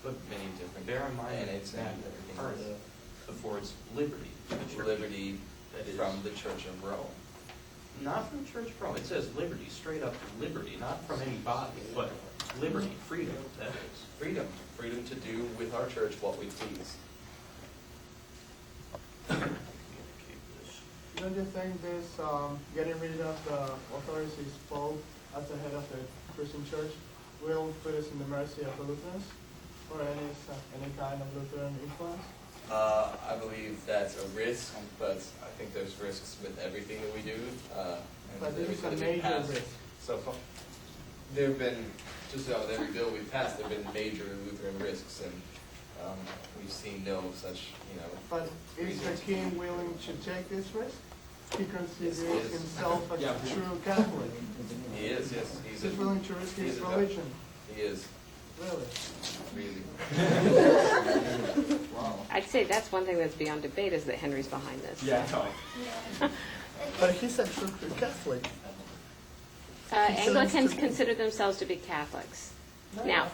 J: by many different
E: Bear in mind
J: mandates
E: that
J: and everything
E: Carta
J: else.
E: affords liberty to the church.
J: Liberty
E: That is-
J: from the Church of Rome.
E: Not from Church of Rome. It says liberty, straight up liberty, not from any body, but liberty, freedom, that is.
J: Freedom. Freedom to do with our church what we please.
I: Don't you think this getting rid of the authorities Pope as the head of the Christian church will put us in the mercy of the Lutherans or any kind of Lutheran influence?
J: I believe that's a risk, but I think there's risks with everything that we do.
I: But this is a
J: everything that we
I: major
J: pass.
I: risk.
J: So far, there have been, just about every bill we've passed, there have been major Lutheran risks, and we've seen no such,
I: But is the king willing to take this risk? He considers
J: Yes, he is.
I: himself a
J: Yeah.
I: true Catholic.
J: He is, yes.
I: He's willing to risk his religion.
J: He is.
I: Really?
J: Really.
L: I'd say that's one thing that's beyond debate is that Henry's behind this.
E: Yeah.
I: But he's a true Catholic.
L: Anglicans consider themselves to be Catholics. Now,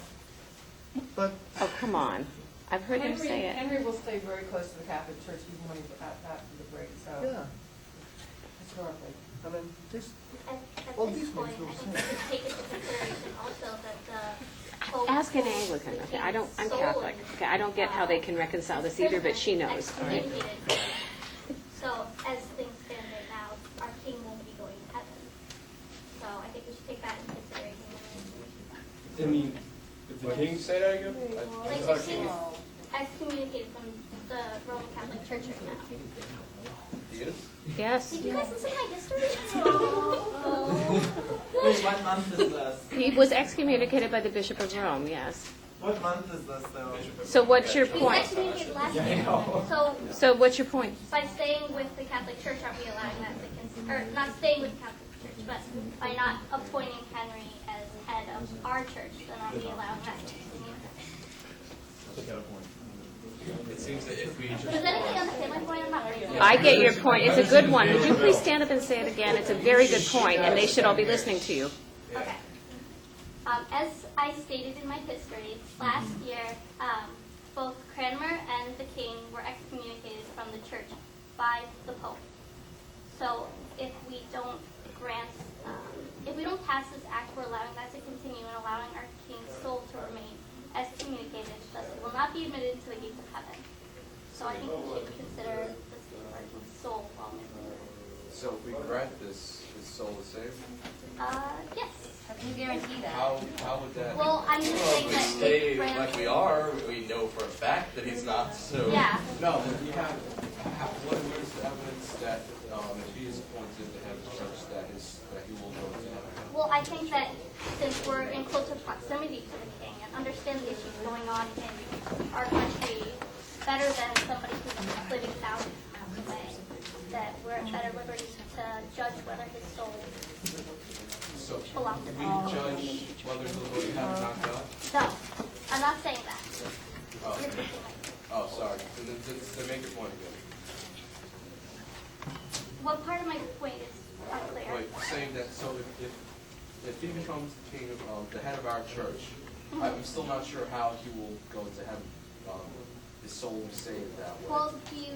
I: But
L: oh, come on. I've heard him say it.
O: Henry will stay very close to the Catholic Church even when he's after the break, so.
I: yeah,
O: Historically.
I: I mean, this.
C: At
I: Well,
C: this
I: these
C: point,
I: makes no
C: I think we
I: sense.
C: should take into consideration also that the Pope
L: Ask an
C: holds
L: Anglican.
C: the
L: Okay,
C: king's
L: I'm
C: soul
L: Catholic.
C: in
L: Okay, I don't get how they can reconcile this either, but she knows. All right.
C: excommunicated. So as things stand right now, our king won't be going to heaven. So I think we should take that into consideration.
J: I mean, if the king say that again?
C: Like the king is excommunicated from the Roman Catholic Church right now.
J: He is?
L: Yes.
C: Did you guys listen to my history?
D: Wait, what month is this?
L: He was excommunicated by the Bishop of Rome, yes.
D: What month is this though?
L: So what's your
C: He was
L: point?
C: excommunicated last year. So
L: So what's your point?
C: by staying with the Catholic Church, aren't we allowing that to or not staying with the Catholic Church, but by not appointing Henry as head of our church, then aren't we allowing that to continue?
J: It seems that if we just...
C: Does anybody understand my point? I'm not raising.
L: I get your point. It's a good one. Would you please stand up and say it again? It's a very good point, and they should all be listening to you.
C: Okay. As I stated in my history, last year, both Cranmer and the king were excommunicated from the church by the Pope. So if we don't grant, if we don't pass this act, we're allowing that to continue and allowing our king's soul to remain excommunicated, thus he will not be admitted into the gates of heaven. So I think we should consider the state of our king's soul while moving.
J: So if we grant this, his soul is saved?
C: Yes.
F: How can you guarantee that?
J: How would that...
C: Well, I'm just saying
J: if we
C: that
J: stay
C: if Cranmer...
J: like we are, we know for a fact that he's not, so...
C: Yeah.
J: No, but we have, what is the evidence that if he is appointed to head of the church, that he will go to heaven?
C: Well, I think that since we're in closer proximity to the king and understand the issues going on in our country better than somebody who's living thousands of miles away, that we're at better liberty to judge whether his soul
J: So
C: belongs to
J: we
C: him.
J: judge whether he'll go to heaven or not God?
C: No, I'm not saying that.
J: Oh,
C: You're thinking like,
J: oh, sorry. Then make your point again.
C: what part of my point is unclear?
J: Wait, saying that, so if he becomes the king of, the head of our church, I'm still not sure how he will go to heaven. His soul will be saved that way.
C: Well, do you...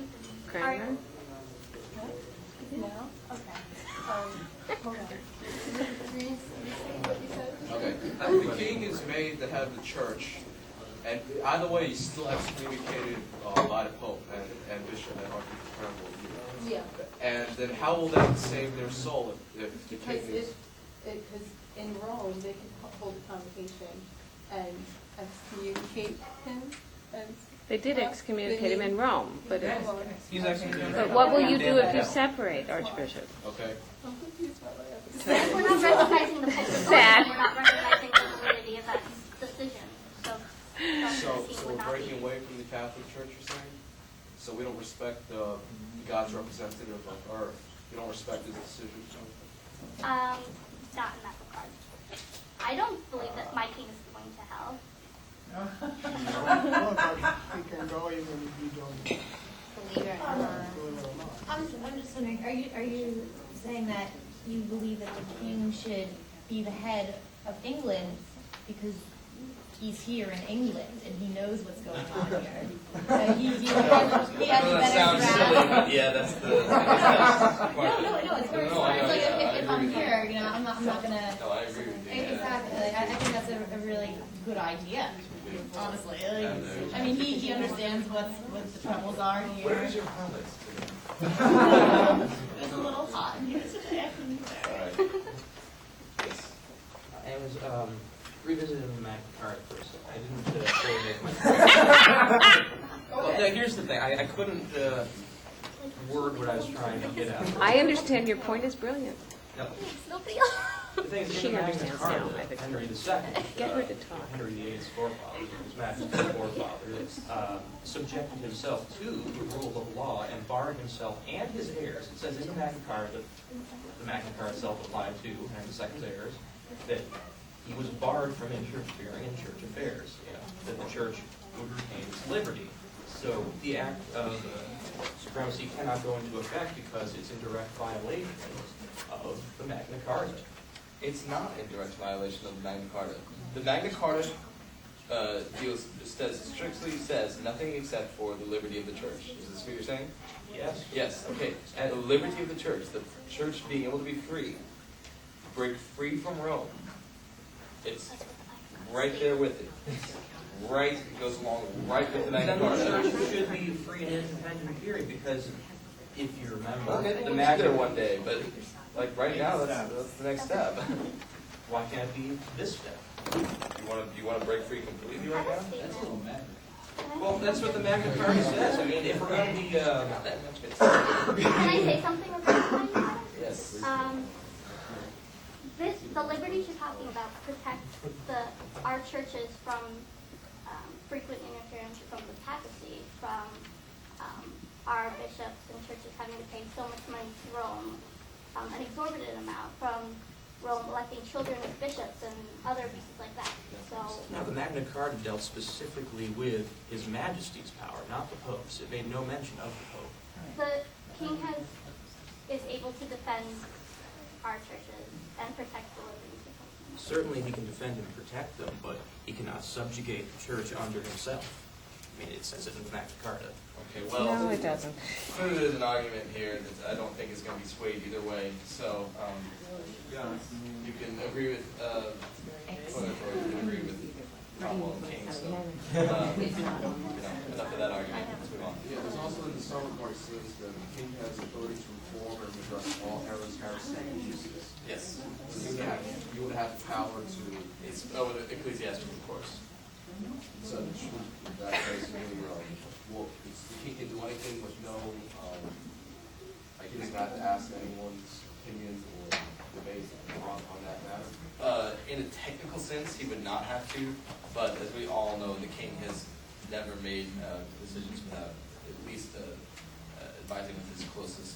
L: Cranmer?
M: No? Okay. Hold on.
J: Okay. The king is made the head of the church, and either way, he's still excommunicated by the Pope and Bishop and Archbishop Cranmer.
O: Yeah.
J: And then how will that save their soul if the king
O: Because
J: is...
O: because in Rome, they can hold a convocation and excommunicate him. And
L: They did excommunicate him in Rome, but
E: He's excommunicated.
L: but what will you do if you separate, Archbishop?
J: Okay.
O: I'm confused by what I have to
C: If
O: say.
C: we're not recognizing the Pope's authority,
L: Sad.
C: we're not recognizing the validity of that decision. So,
J: So
C: would
J: we're
C: not
J: breaking
C: be...
J: away from the Catholic Church, you're saying? So we don't respect God's representative of earth. We don't respect his decision.
C: Not in that regard. I don't believe that my king is going to hell.
I: Well, but he can go even if you don't
F: Believe it or not.
I: believe it or not.
F: I'm just wondering, are you saying that you believe that the king should be the head of England because he's here in England and he knows what's going on here? He has a better
J: That sounds silly,
F: grasp.
J: but yeah, that's the...
F: No, it's very smart. It's like if I'm not gonna.
J: No, I agree with you. Yeah.
F: Exactly. Like, I think that's a really good idea. Honestly, like, I mean, he understands what the troubles are here.
J: Where is your helmet?
F: It's a little hot in here today.
J: Alright. Yes.
E: I was revisiting the Magna Carta for a second. I didn't fully make my Well, now, here's the thing. I couldn't word what I was trying to get at.
L: I understand your point is brilliant.
E: No.
H: Nobody
E: The thing is,
L: She
E: in the Magna
L: understands
E: Carta,
L: now, I think.
E: Henry II,
L: Get her to talk.
E: Henry VIII's forefather, His Majesty's forefather, subjected himself to the rule of law and barred himself and his heirs. It says in the Magna Carta that the Magna Carta itself applied to Henry II's heirs, that he was barred from interfering in church affairs, that the church would retain its liberty. So the act of supremacy cannot go into effect because it's in direct violation of the Magna Carta.
J: It's not in direct violation of the Magna Carta. The Magna Carta strictly says nothing except for the liberty of the church. Is this what you're saying?
E: Yes.
J: Yes, okay. The liberty of the church being able to be free, break free from Rome. It's right there with it. Right, it goes along right with the Magna
E: Then the
J: Carta.
E: church should be free and independent, period, because if you remember,
J: Okay,
E: the
J: we'll get
E: Magna
J: there one day, but like right now, that's the next step.
E: Why can't it be this step?
J: You want to break free completely right now?
E: That's a little mad. Well, that's what the Magna Carta says. I mean, if we're going to be...
H: Can I say something about the Magna Carta?
J: Yes.
H: The liberties you're talking about protect our churches from frequent interference from the papacy, from our bishops and churches having to pay so much money to Rome, an exorbitant amount, from Rome electing children as bishops and other pieces like that. So
E: Now, the Magna Carta dealt specifically with His Majesty's power, not the Pope's. It made no mention of the Pope.
H: the king is able to defend our churches and protect the liberties of them.
E: Certainly he can defend and protect them, but he cannot subjugate the church under himself. I mean, it says it in the Magna Carta.
J: Okay, well,
L: No, it doesn't.
J: clearly there's an argument here that I don't think is going to be swayed either way. So you can agree with or you can agree with Cromwell and King. So enough of that argument. Let's move on.
Q: Yeah, there's also in the Star Report says that the king has authority to reform and address all errors, heresy, and abuses.
J: Yes.
Q: So you would have the power to.
J: It's with Ecclesiastes, of course.
Q: So in that case, really, well, the king can do anything with no, like he doesn't have to ask anyone's opinions or debate on that matter.
J: In a technical sense, he would not have to, but as we all know, the king has never made decisions without at least advising with his closest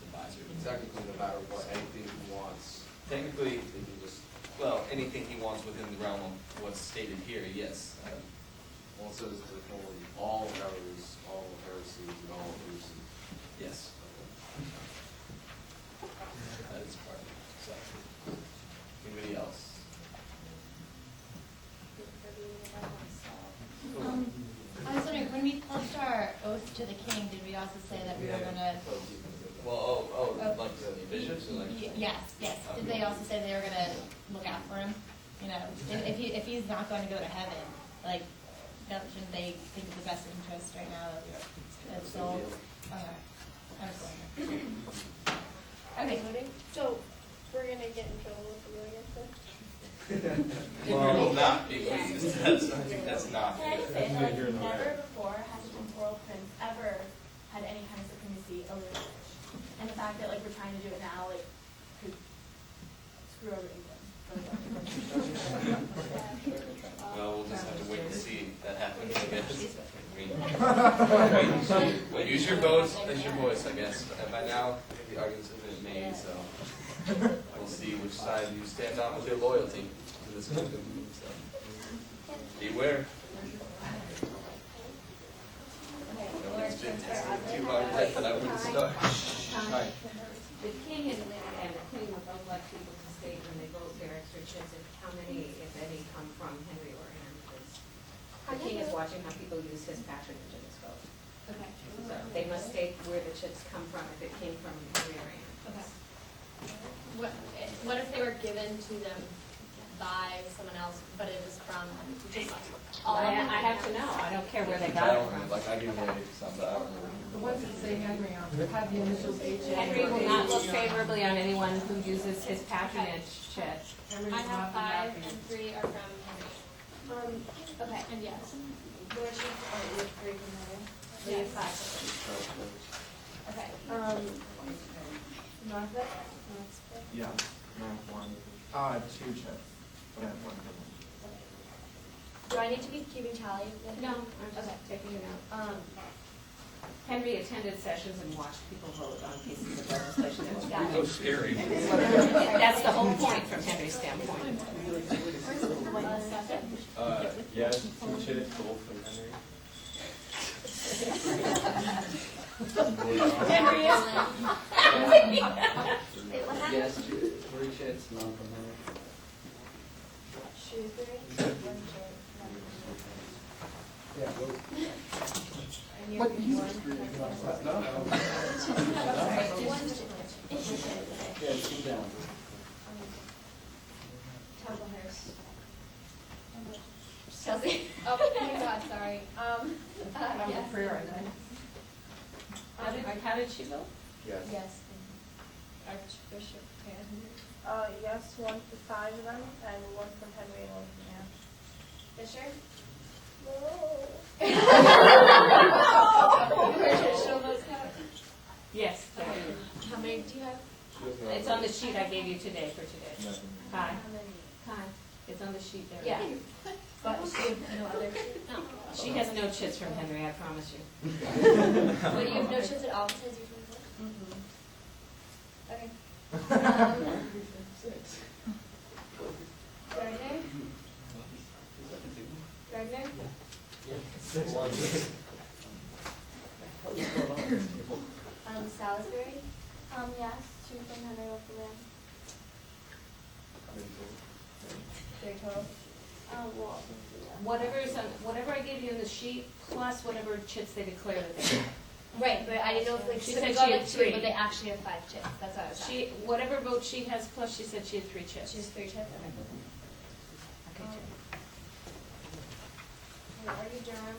J: advisor.
Q: Technically, no matter what, anything he wants.
J: Technically,
Q: They can just,
J: anything he wants within the realm of what's stated here, yes.
Q: well, it says to authority, all errors, all heresies, and all abuses.
J: Yes. That is part of it. So, anybody else?
F: I was wondering, when we pledged our oath to the king, did we also say that we were gonna?
J: Well, like the bishops or like?
F: Yes. Did they also say they were gonna look out for him? You know, if he's not going to go to heaven, like, shouldn't they think of the best interest right now of soul? Okay. I was wondering. Okay.
P: So, we're gonna get in trouble if we go against this?
J: It will not be. I think that's not.
R: Can I just say, like, never before has a temporal prince ever had any kind of supremacy over the church. And the fact that, like, we're trying to do it now, like, could screw over England.
J: Well, we'll just have to wait and see if that happens, I guess. Wait, use your votes, use your voice, I guess. And by now, the arguments have been made, so we'll see which side you stand on with your loyalty to this kingdom. So, beware. It's been too long that I wouldn't start. Right.
A: The king and the queen will both like people to state when they vote their extra chips, how many, if any, come from Henry or Anne, because the king is watching how people use his patronage in his vote.
R: Okay.
A: So they must state where the chips come from, if it came from Henry or Anne.
R: Okay. What if they were
N: given to them by someone else, but it was from just
A: I have to know, I don't care where they
Q: I
A: got it
Q: don't,
A: from.
Q: like, I give away some, but I don't know.
O: The ones that say Henry on them have the initials H.
A: Henry will not look favorably on anyone who uses his patronage chit.
N: I have 5 and 3 are from Henry.
H: Okay.
N: And yes.
H: Your sheets are with 3 from there.
N: We have 5.
H: Okay.
O: Martha?
I: Yeah, I have one. I have 2 checks, but I have 1 good one.
H: Do I need to be keeping tally?
A: No, I'm just taking it out. Henry attended sessions and watched people vote on pieces of legislation. That was
E: scary.
A: That's the whole point from Henry's standpoint.
Q: Yes, 2 chits, both from Henry.
A: Henry is.
Q: Yes, 3 chits, none from Henry.
H: Shrewsbury?
I: Yeah.
H: And
I: What
H: you're
I: is
Q: Yeah, 2 down.
H: Templehurst. Chelsea?
N: Oh my God, sorry.
H: Yes.
O: Prayer, I think.
A: How did she vote?
D: Yes.
H: Yes.
N: Archbishop Henry.
P: Yes, 1 for 5 of them, and 1 from Henry and 1 from Anne.
H: Fisher?
N: Show those out.
A: Yes.
H: How many do you have?
A: It's on the sheet I gave you today for today. Hi.
H: How many?
A: Hi. It's on the sheet there.
H: Yeah. But she have no other? No.
A: She has no chits from Henry, I promise you.
H: What, do you have no chits at all besides your
A: Mm-hmm.
H: Okay. Gardner? Gardner? Salisbury?
R: Yes, 2 from Henry, 1 from Anne.
H: Three total?
R: Well,
A: Whatever I gave you in the sheet, plus whatever chits they declare that they have.
H: Right, but I didn't know if like
A: She
H: so
A: said
H: they got
A: she had
H: like 2,
A: 3.
H: but they actually have 5 chits. That's what I was asking.
A: Whatever vote she has, plus she said she had 3 chits.
H: She has 3 chits? Okay.
A: Okay,
H: Are you Durham?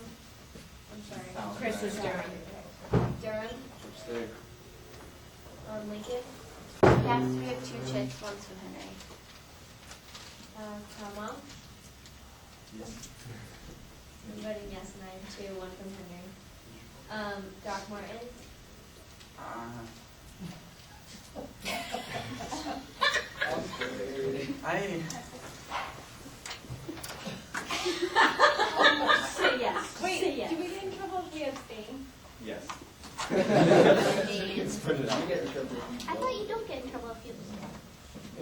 H: I'm sorry.
A: Chris is Durham.
H: Durham?
Q: Upstairs.
H: Lincoln?
R: yes, we have 2 chits, 1's from Henry.
H: Cromwell?
Q: Yes.
H: I'm voting yes, and I have 2, 1 from Henry. Doc Martin?
A: Say yes.
H: Wait,
A: Say yes.
H: do we get in trouble if we abstain?
Q: Yes.
R: I thought you don't get in trouble if you abstain.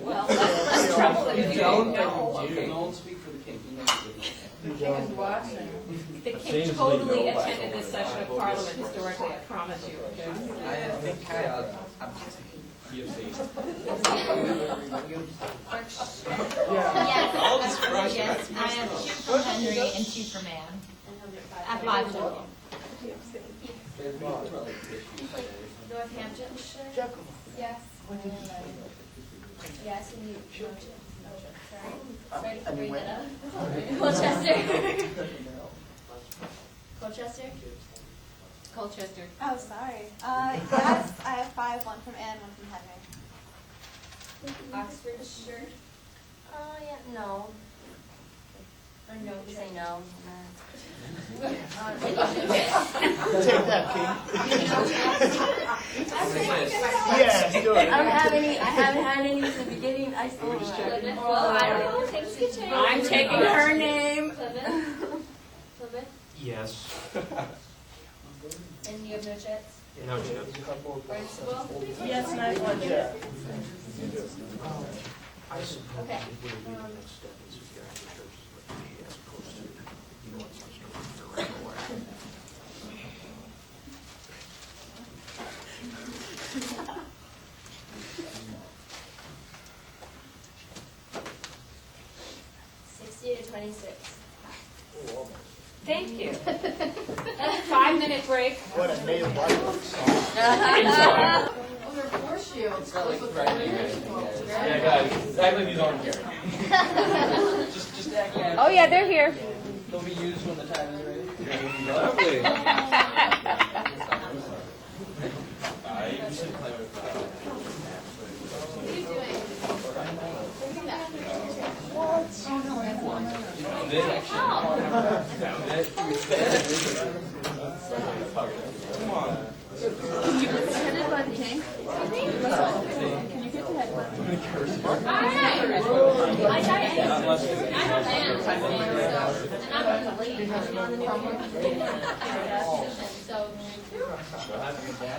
A: Well, that's trouble if you don't know.
Q: Don't speak for the king. He knows what he's
O: The king is watching.
A: The king totally attended this session of Parliament historically, I promise you. Okay?
Q: He abstained.
R: Yes, I have 2 from Henry and 2 from Anne. At 5 total.
H: Northamptonshire? Yes. Yes, and you, no chip. Sorry. Sorry to bring that up. Colchester? Colchester?
A: Colchester.
R: Oh, sorry. Yes, I have 5, 1 from Anne, 1 from Henry.
H: Oxfordshire?
R: Yeah, no.
H: Or no?
R: Say no.
I: Take that, King. Yes, do it.
R: I don't have any. I haven't had any in the beginning. I still don't have any.
H: Well, I don't know. Things could change.
A: I'm taking her name.
H: Plymouth? Plymouth?
E: Yes.
H: And you have no chits?
E: No chits.
H: Barnstable?
P: Yes, and I have 1 chit.
H: Okay. to 26.
A: Thank you. 5-minute break.
I: What a native life.
O: Oh, they're force shields.
Q: It's not like threatening or anything there.
E: Yeah,
K: Act like these aren't here. Just act like.
L: Oh yeah, they're here.
K: They'll be used when the time is ready.
E: Lovely.
J: You should play with
H: What are you doing?
O: Can you get the headbutt?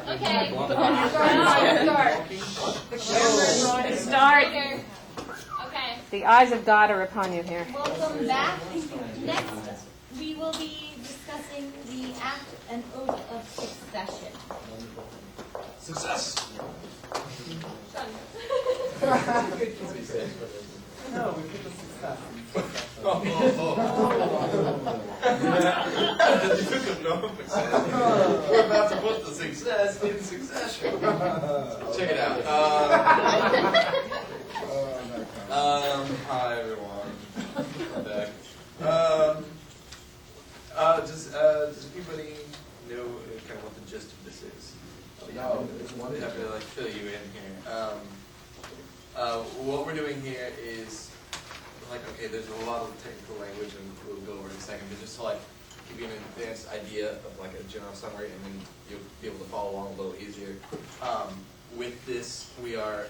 H: Okay.
L: Start.
H: Okay.
L: The eyes of God are upon you here.
C: Welcome back. Next, we will be discussing the act and oath of succession.
J: Success!
D: No, we put the success.
J: You took a note. We're about to put the success in succession. Check it out. Hi everyone. I'm back. Does anybody know kind of what the gist of this is? No. They have to like fill you in here. What we're doing here is like, okay, there's a lot of technical language and we'll go over in a second, but just to like give you an advanced idea of like a general summary, and then you'll be able to follow along a little easier. With this, we are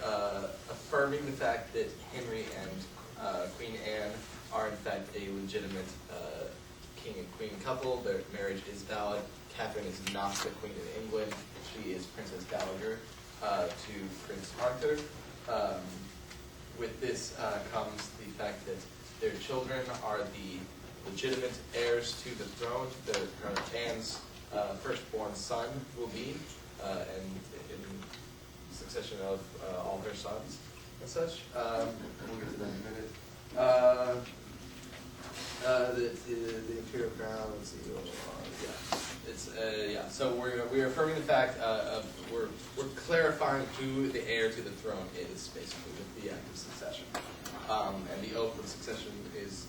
J: affirming the fact that Henry and Queen Anne are in fact a legitimate king and queen couple. Their marriage is valid. Catherine is not the Queen of England. She is Princess Dowager to Prince Arthur. With this comes the fact that their children are the legitimate heirs to the throne. Anne's firstborn son will be, and in succession of all her sons and such. We'll get to that in a minute. The imperial crown. Let's see. So we're affirming the fact of we're clarifying who the heir to the throne is, basically, with the act of succession. And the oath of succession is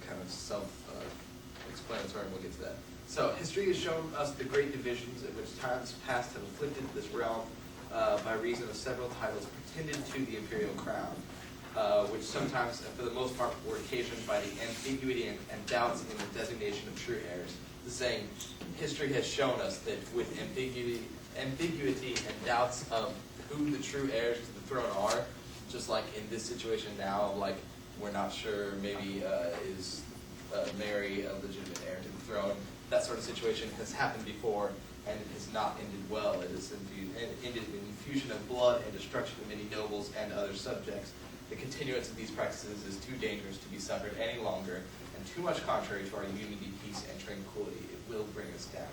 J: kind of self-explanatory, and we'll get to that. So history has shown us the great divisions in which times past have afflicted this realm by reason of several titles pretended to the imperial crown, which sometimes, and for the most part, were occasioned by the ambiguity and doubts in the designation of true heirs. The saying, history has shown us that with ambiguity and doubts of who the true heirs to the throne are, just like in this situation now, like we're not sure, maybe is Mary a legitimate heir to the throne. That sort of situation has happened before, and it has not ended well. It has ended in infusion of blood and destruction of many nobles and other subjects. The continuance of these practices is too dangerous to be suffered any longer, and too much contrary to our unity, peace, and tranquility. It will bring us down.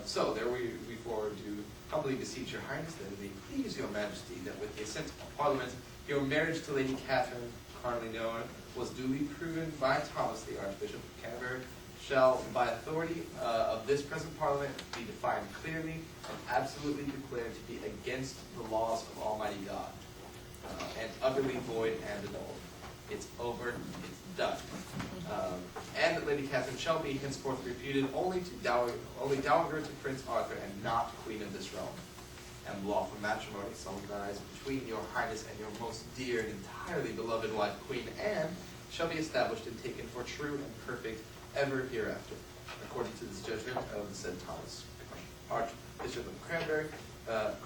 J: So there we forward to humbly beseech your highness that it may please your majesty that with the assent of parliament, your marriage to Lady Catherine, currently known, was duly proven by Thomas the Archbishop of Canterbury, shall by authority of this present parliament be defined clearly and absolutely declared to be against the laws of Almighty God, and utterly void and annulled. It's over, it's done. And that Lady Catherine shall be henceforth reputed only dowager to Prince Arthur and not queen of this realm. And lawful matrimony solemnized between your highness and your most dear and entirely beloved wife, Queen Anne, shall be established and taken for true and perfect ever hereafter, according to this judgment of the said Thomas, Archbishop of Cranberry.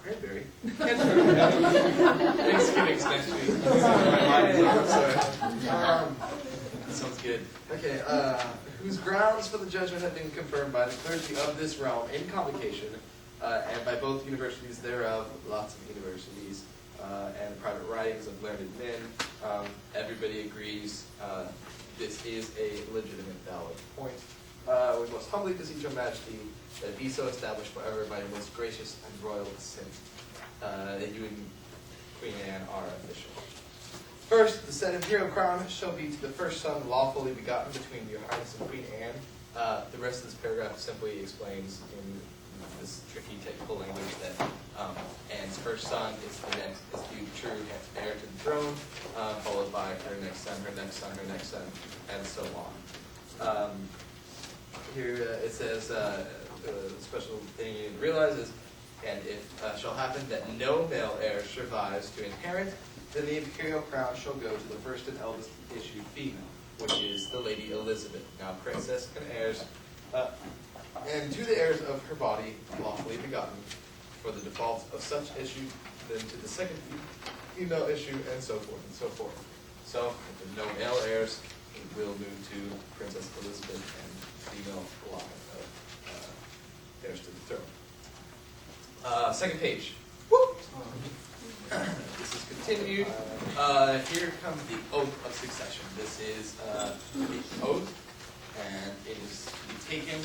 J: Cranberry? Thanksgiving's next week. Sorry. Sounds good. Okay, whose grounds for the judgment have been confirmed by the clergy of this realm in convocation, and by both universities thereof, lots of universities, and private writings of learned men. Everybody agrees this is a legitimate, valid point. We most humbly beseech your majesty that it be so established forever by your most gracious and royal assent, that you and Queen Anne are official. First, the said imperial crown shall be to the first son lawfully begotten between your highness and Queen Anne. The rest of this paragraph simply explains in this tricky technical language that And first son is the true heir to the throne, followed by her next son, her next son, her next son, and so on. Here it says, the special thing you need to realize is, and it shall happen that no male heir survives to inherit, then the imperial crown shall go to the first and eldest issued female, which is the Lady Elizabeth, now princess and heirs, and to the heirs of her body lawfully begotten, for the default of such issue, then to the second female issue, and so forth and so forth. So, if there's no male heirs, it will move to Princess Elizabeth and female line of heirs to the throne. Second page. This is continued. Here comes the oath of succession. This is the oath, and it is to be taken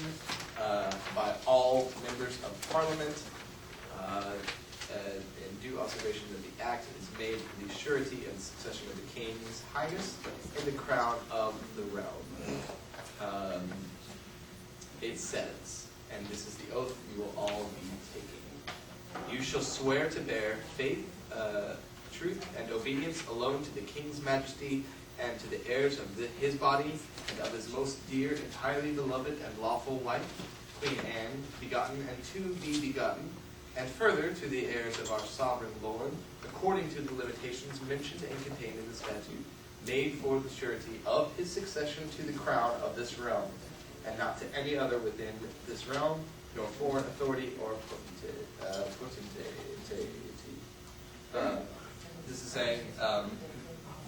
J: by all members of Parliament in due observation that the act is made for the surety and succession of the King's Highness in the crown of the realm. It says, and this is the oath you will all be taking. You shall swear to bear faith, truth, and obedience alone to the King's majesty and to the heirs of his body and of his most dear, entirely beloved, and lawful wife, Queen Anne, begotten and to be begotten, and further to the heirs of our sovereign Lord, according to the limitations mentioned and contained in the statute, made for the surety of his succession to the crown of this realm, and not to any other within this realm, nor foreign authority or potentate. This is saying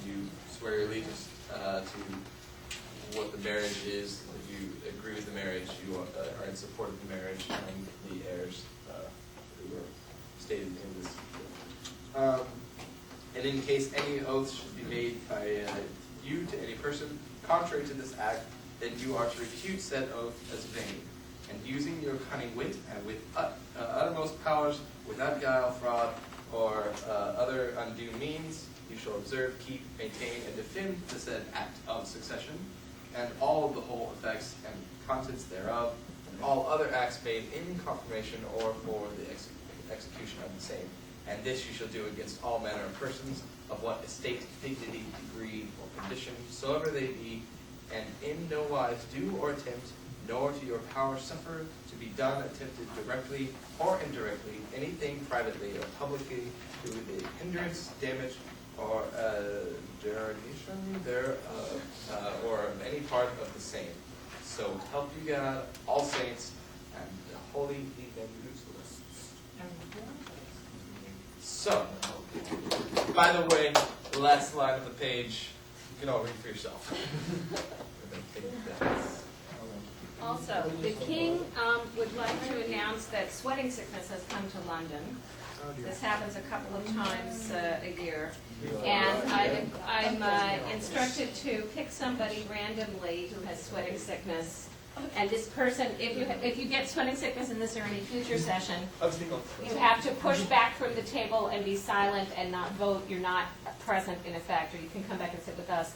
J: you swear your allegiance to what the marriage is. If you agree with the marriage, you are in support of the marriage and the heirs who are stated in this. And in case any oath should be made by you to any person contrary to this act, then you are to refute said oath as vain. And using your cunning wit and with uttermost powers, without guile, fraud, or other undue means, you shall observe, keep, maintain, and defend the said act of succession, and all of the whole effects and contents thereof, and all other acts made in confirmation or for the execution of the same. And this you shall do against all manner of persons, of what estate, dignity, degree, or condition soever they be, and in no wise do or attempt, nor to your power suffer to be done, attempted directly or indirectly, anything privately or publicly, to the hindrance, damage, or derogation thereof, or of any part of the same. So help you God, all saints, and the holy evangelists. So, by the way, the last line of the page, you can all read for yourself.
A: Also, the King would like to announce that sweating sickness has come to London. This happens a couple of times a year. And I'm instructed to pick somebody randomly who has sweating sickness. And this person, if you get sweating sickness in this or any future session, you have to push back from the table and be silent and not vote. You're not present in effect, or you can come back and sit with us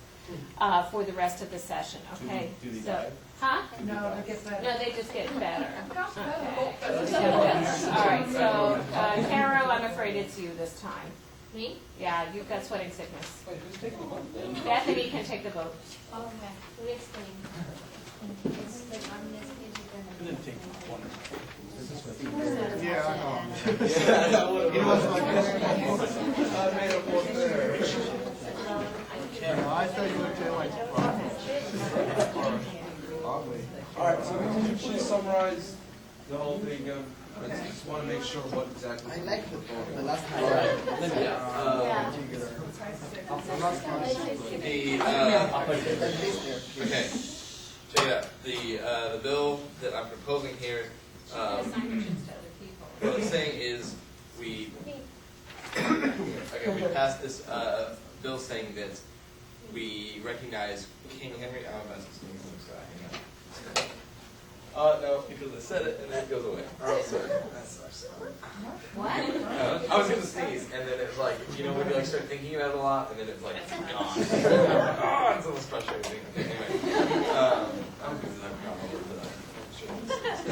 A: for the rest of the session. Okay?
D: Do they
A: So,
D: die?
A: huh?
M: No, they get better.
A: No, they just get better. Okay. All right. So, Caro, I'm afraid it's you this time.
H: Me?
A: Yeah, you've got sweating sickness.
Q: Wait, who's taking the vote then?
A: Bethany can take the vote.
H: Okay. Let me explain. It's like on this page you're gonna.
Q: I'm gonna take one.
I: Yeah, I know.
D: It was like
I: I thought you would say like ugly.
Q: All right, so could you please summarize the whole thing again? I just want to make sure what exactly.
D: I like the book. The last time.
J: Okay. Check it out. The bill that I'm proposing here. What I'm saying is we passed this bill saying that we recognize King Henry. I'm about to say hang on. No, because I said it and then it goes away. Oh, sorry. That sucks.
A: What?
J: I was going to sneeze, and then it's like, when you like start thinking about it a lot, and then it's like, gone. Oh, it's almost frustrating. Okay, anyway. I'm good at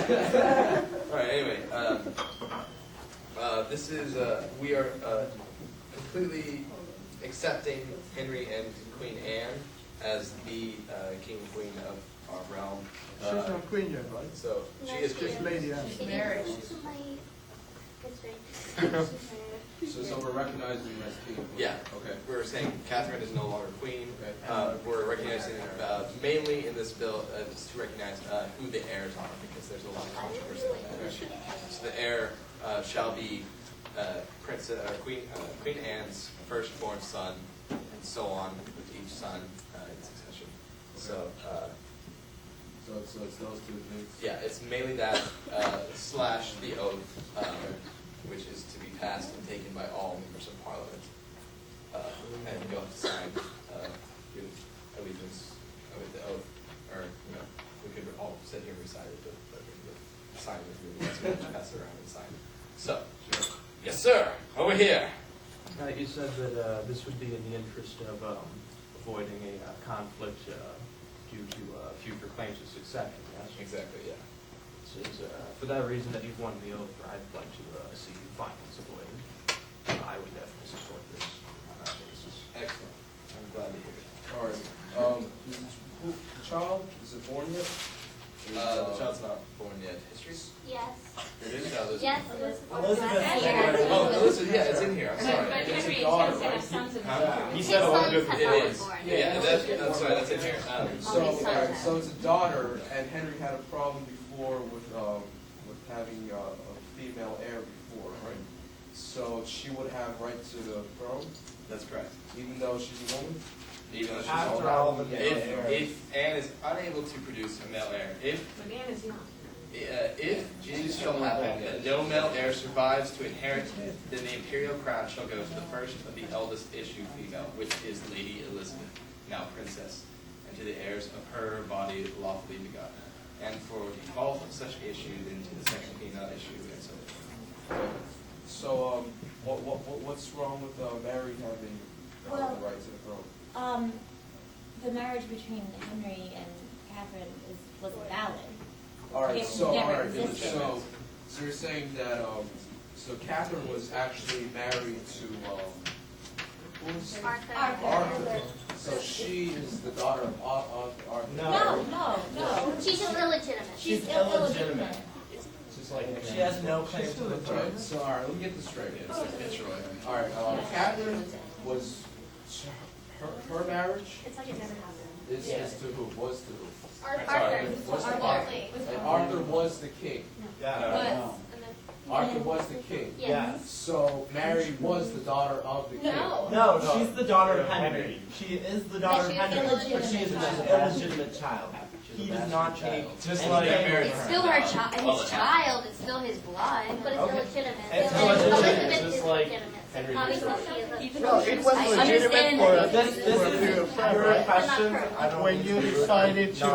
J: that. Alright, anyway. This is, we are completely accepting Henry and Queen Anne as the king and queen of our realm.
I: She's not queen yet, right?
J: So she is queen.
I: She's Lady Anne.
C: Marriage.
Q: So we're recognizing him as king.
J: Yeah.
Q: Okay.
J: We're saying Catherine is no longer queen. We're recognizing mainly in this bill is to recognize who the heirs are, because there's a lot of controversy on that issue. So the heir shall be Queen Anne's firstborn son, and so on with each son in succession. So.
Q: So it's those two things.
J: Yeah, it's mainly that slash the oath, which is to be passed and taken by all members of Parliament, and you'll have to sign your allegiance with the oath, or we could all sit here and recite it, but sign with you, let's pass it around and sign. So, yes, sir, over here.
E: You said that this would be in the interest of avoiding a conflict due to future claims of succession, yes?
J: Exactly, yeah.
E: This is for that reason that you've won the oath, I'd like to see you finance avoided. I would definitely support this on that basis.
J: Excellent. I'm glad to hear it.
Q: All right. The child, is it born yet?
J: The child's not born yet. History?
C: Yes.
J: It is now.
C: Yes, Elizabeth.
J: Oh, Elizabeth, yeah, it's in here. I'm sorry.
A: But
J: It's
A: Henry
J: a daughter,
A: says they have
J: right?
A: sons and
J: Huh?
A: daughters.
J: He said Elizabeth. It is.
C: Born.
J: Yeah, that's sorry, that's in here.
Q: So it's a daughter, and Henry had a problem before with having a female heir before, right? So she would have right to the throne,
J: That's correct.
Q: even though she's a woman.
J: Even though she's
D: After
J: older.
D: all of the male heirs.
J: If Anne is unable to produce a male heir,
A: But Anne is young.
J: if it shall happen that no male heir survives to inherit, then the imperial crown shall go to the first of the eldest issue female, which is Lady Elizabeth, now princess, and to the heirs of her body lawfully begotten. And for default of such issue, then to the second female issue, and so forth.
Q: So what's wrong with Mary having the right to the throne?
F: The marriage between Henry and Catherine wasn't valid.
Q: All right.
F: It
Q: So
F: never existed.
Q: So you're saying that so Catherine was actually married to who was Arthur. So she is the daughter of Arthur.
C: No. She's illegitimate.
F: She's illegitimate.
Q: Just like
K: She has no claim to the throne.
Q: Right. So all right, let me get this straight.
J: It's right.
Q: All right. Catherine was her marriage
R: It's like it never happened.
Q: is to who? Was to who?
C: Arthur.
Q: Was to Arthur. And Arthur was the king. Arthur was the king.
C: Yes.
Q: So Mary was the daughter of the king.
K: No, she's the daughter of Henry. She is the daughter of Henry, but she is an illegitimate child. He does not take
J: Just like Mary.
C: It's still her his child. It's still his blood, but it's illegitimate.
K: It's
C: Elizabeth
K: illegitimate,
C: is
K: just like
C: illegitimate.
K: Henry
C: Obviously,
K: is.
C: she is a
I: It was legitimate for
K: This is your question.
I: when you decided to.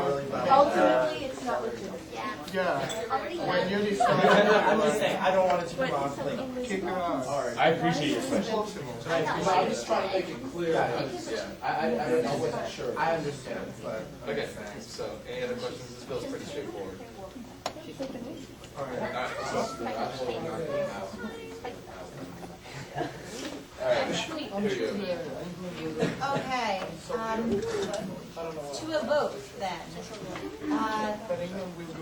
O: Ultimately, it's not legitimate.
I: Yeah. When you
K: I'm
I: decided
K: just saying, I don't want it to come off like.
I: to kick her out.
Q: All right.
K: I appreciate your question.
Q: I'm just trying to make it clear. I don't know, I wasn't sure.
K: I understand, but.
J: Okay. So, any other questions? This bill's pretty straightforward.
Q: All right.
J: All right. Here you go.
F: Okay, to a vote then.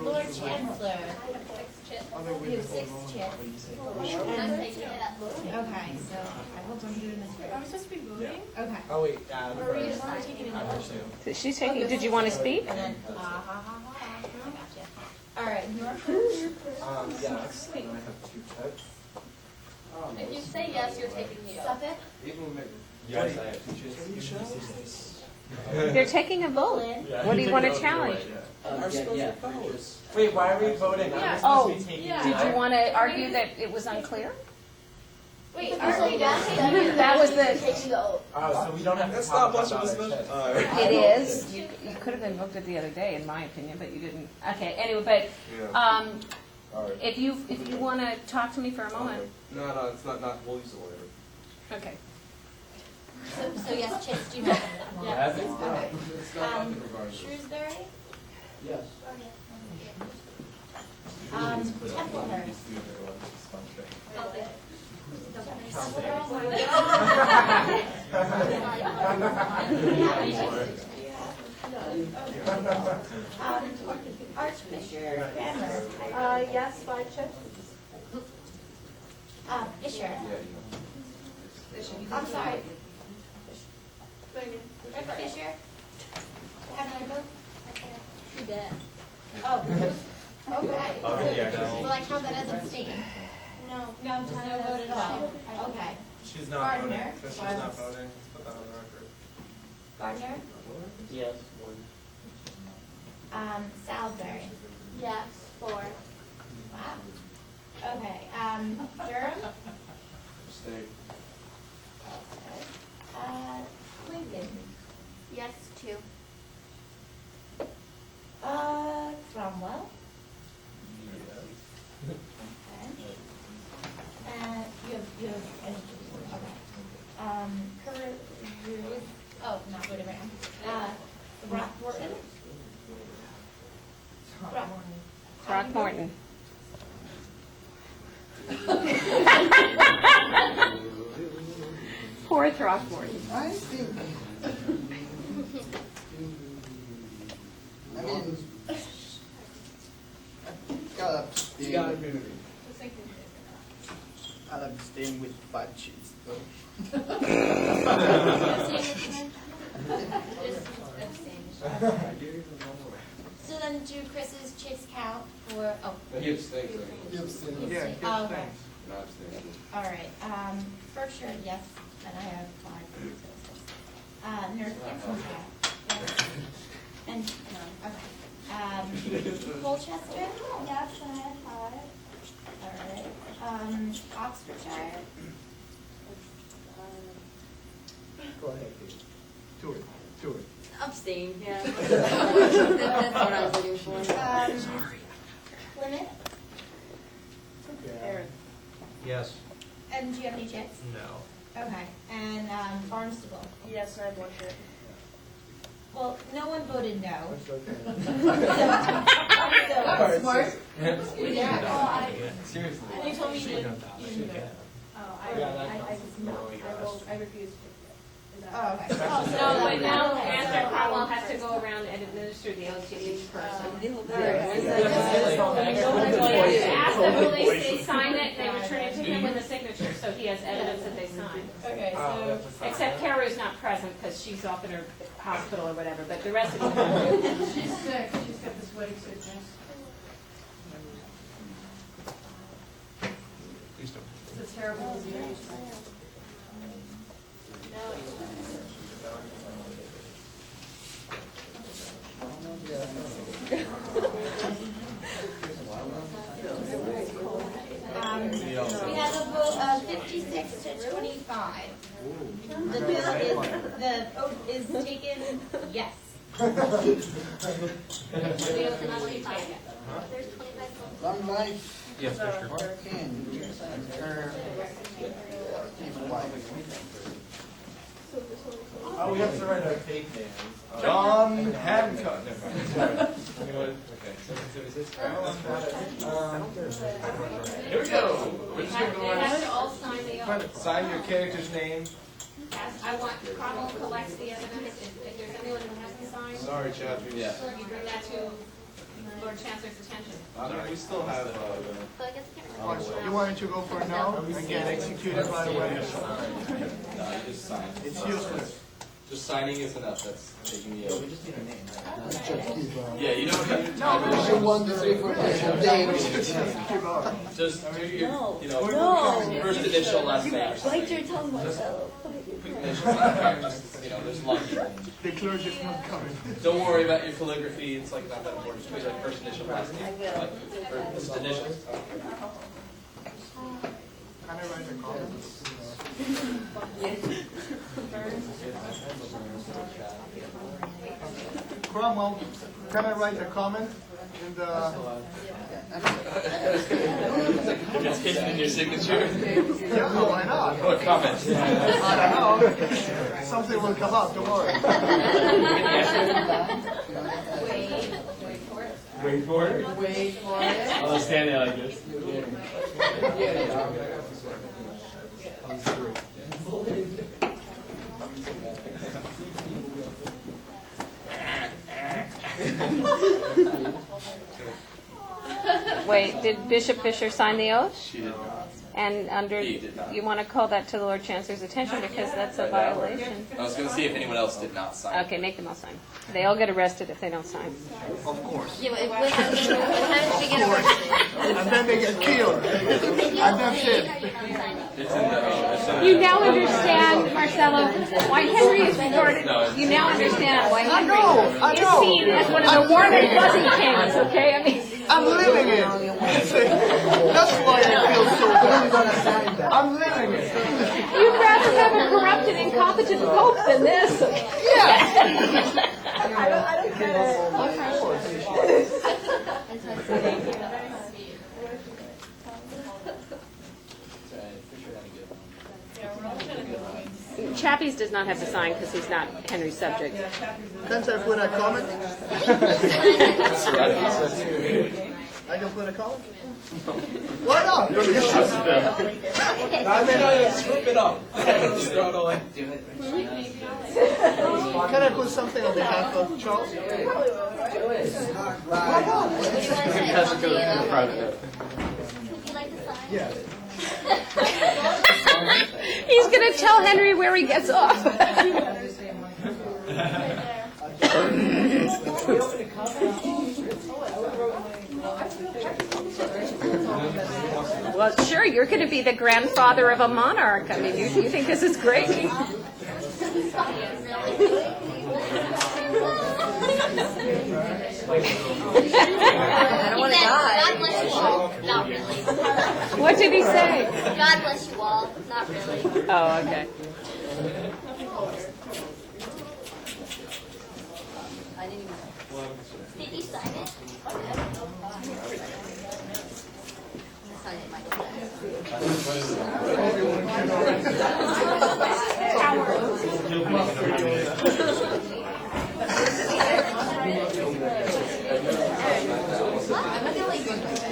F: Lord Chancellor, you have 6 chips. Okay, so I hope I'm doing this right.
R: Are we supposed to be voting?
F: Okay.
K: Oh wait,
R: Or are we just not taking it?
L: She's taking, did you want to speak?
F: And then, I gotcha. All right.
K: yes, I have 2 chips.
C: If you say yes, you're taking the oath.
F: Suffolk?
K: Yes, I have 2 chips.
L: They're taking a vote. What do you want to challenge?
K: Wait, why are we voting? I'm
L: Oh,
K: supposed to be taking.
L: did you want to argue that it was unclear?
C: Wait,
L: That was the,
C: taking the oath.
K: Oh, so we don't have to
D: That's
K: talk
D: not much
K: about
D: of a
K: our
D: discussion.
K: chips.
L: it is. You could have invoked it the other day, in my opinion, but you didn't. Okay, anyway, but
Q: All right.
L: if you want to talk to me for a moment.
Q: No, it's not. We'll use it later.
L: Okay.
F: So yes, chips, do you have them?
K: Yes.
F: Okay.
Q: It's not nothing regarding this.
F: Shrewsbury?
K: Yes.
F: Templehurst? Archbishop Cranmer.
P: Yes, 5 chips.
F: Fisher. I'm sorry. Fisher. Have you voted?
H: You did.
F: Oh, okay.
H: Will I count that as abstain?
F: No, just no vote at all. Okay.
D: She's not voting.
F: Gardner.
D: She's not voting. Let's put that on the record.
F: Gardner.
K: Yes.
F: Salisbury.
H: Yes, 4.
F: Wow. Okay. Durham.
Q: Stay.
F: Lincoln.
H: Yes, 2.
F: Cromwell. Okay. You have any? Okay. Oh, not voting right now. Throckmorton.
L: Throckmorton. Poor Throckmorton.
S: I think, I mean, gotta abstain. I'll abstain with 5 chips.
F: So then do Chris's chicks count for, oh.
Q: He abstains.
S: Yeah,
F: Oh, okay.
Q: Not abstaining.
F: All right, Berkshire, yes, and I have 5. North Carolina, yes. And, no, okay. Colchester?
H: Yes, I had 5.
F: All right. Oxfordshire?
I: Go ahead, Kate. Do it.
G: Abstain, yeah.
H: That's what I was looking for.
F: Plymouth?
I: Aaron.
E: Yes.
F: And do you have any chicks?
E: No.
F: Okay, and Barnstable?
P: Yes, I have 1 chip.
F: Well, no one voted no.
I: That's okay.
F: Smart.
P: Yeah.
F: Well,
Q: Seriously.
P: You told me you didn't vote.
O: Oh, I refuse to.
F: Oh, okay.
A: No, but now Master Cromwell has to go around and administer the oath to each person. Ask them when they sign it, they return it to him with a signature, so he has evidence that they signed.
F: Okay, so.
A: Except Carrie's not present because she's off in her hospital or whatever, but the rest of them.
O: She's sick, she's got this wedding sickness.
E: Please don't.
O: It's a terrible disease.
F: We have a vote of 56 to 25. The vote is taken yes.
S: Long life.
E: Yes, Fisher.
S: King. Her wife.
K: Oh, we have to write our fake names.
J: John Hancock. Here we go. We're just gonna go
A: They have to all sign the oath.
J: sign your character's name.
A: I want, Cromwell collects the evidence, if there's anyone who hasn't signed,
J: Sorry, Chappie. Yeah.
A: you bring that to Lord Chancellor's attention.
J: No, we still have.
I: You wanted to go for no and get executed right away?
Q: No, you just sign.
I: It's useless.
Q: Just signing is enough. That's taking the oath.
S: We just need a name, right?
Q: Yeah, you don't need
S: No, we should wonder if we're
Q: just do your,
G: No.
Q: you know,
G: No.
Q: first initial, last name. or something.
G: Bite your tongue, Marcelo.
Q: Quick initial, just, you know, there's a lot of people.
I: The clergy's not coming.
Q: Don't worry about your calligraphy. It's like not that important. Just put like first initial, last name. Like, first initials.
I: Can I write a comment? Cromwell, can I write a comment in the...
Q: It's hidden in your signature.
I: Yeah, no, why not?
Q: What comment?
I: I don't know. Something will come up, don't worry.
Q: Wait for it.
S: Wait for it.
Q: I'll stand there like this.
K: comes through.
L: Wait, did Bishop Fisher sign the oath?
J: She did not.
L: And under,
J: He did not.
L: you want to call that to the Lord Chancellor's attention because that's a violation.
J: I was going to see if anyone else did not sign.
L: Okay, make them all sign. They all get arrested if they don't sign.
S: Of course.
H: Yeah, but what happens if we get arrested?
S: And then they get killed. And that's it.
J: It's in the,
L: You now understand, Marcelo, why Henry is regarded, you now understand why Henry is seen as one of the warm and fuzzy kings, okay? I mean,
S: I'm living it. That's why I feel so good. I'm living it.
L: you'd rather have a corrupted, incompetent pope than this.
S: Yeah.
P: I don't get
L: Chappies does not have to sign because he's not Henry's subject.
S: Can't I put a comment? I can put a comment? Why not?
K: I mean, strip it up. Throw it away.
S: Can I put something on behalf of Charles? Why not? Yeah.
L: He's going to tell Henry where he gets off. Well, sure, you're going to be the grandfather of a monarch. I mean, you think this is great?
H: I don't want to die. God bless you all. Not really.
L: What did he say?
H: God bless you all. Not really.
L: Oh, okay.
H: I didn't even. Did you sign it? Sign it, Michael.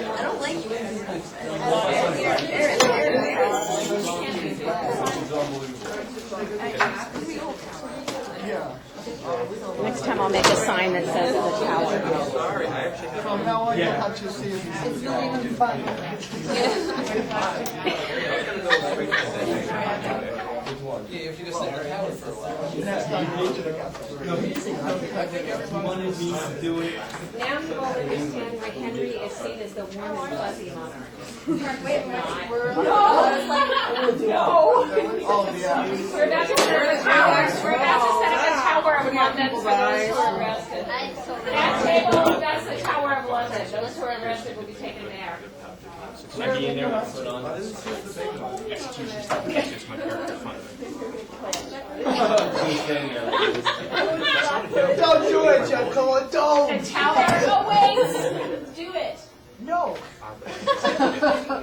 H: I don't like you.
L: Next time I'll make a sign that says the tower.
S: From now on, you'll have to see it. It's not even fun.
Q: Yeah, if you just sit there Howard for a while.
K: I think everyone needs to do it.
L: Now you all understand why Henry is seen as the warm and fuzzy monarch.
S: Oh, yeah.
L: We're about to set up a tower. We're about to set up a tower of London for those who are arrested. That table, that's the Tower of London. Those who are arrested will be taken there.
E: Should I be in there with a foot on? Execution stuff. That's just my character fun.
S: Don't do it, Giacomo. Don't.
L: The tower? Oh, wait. Do it.
S: No.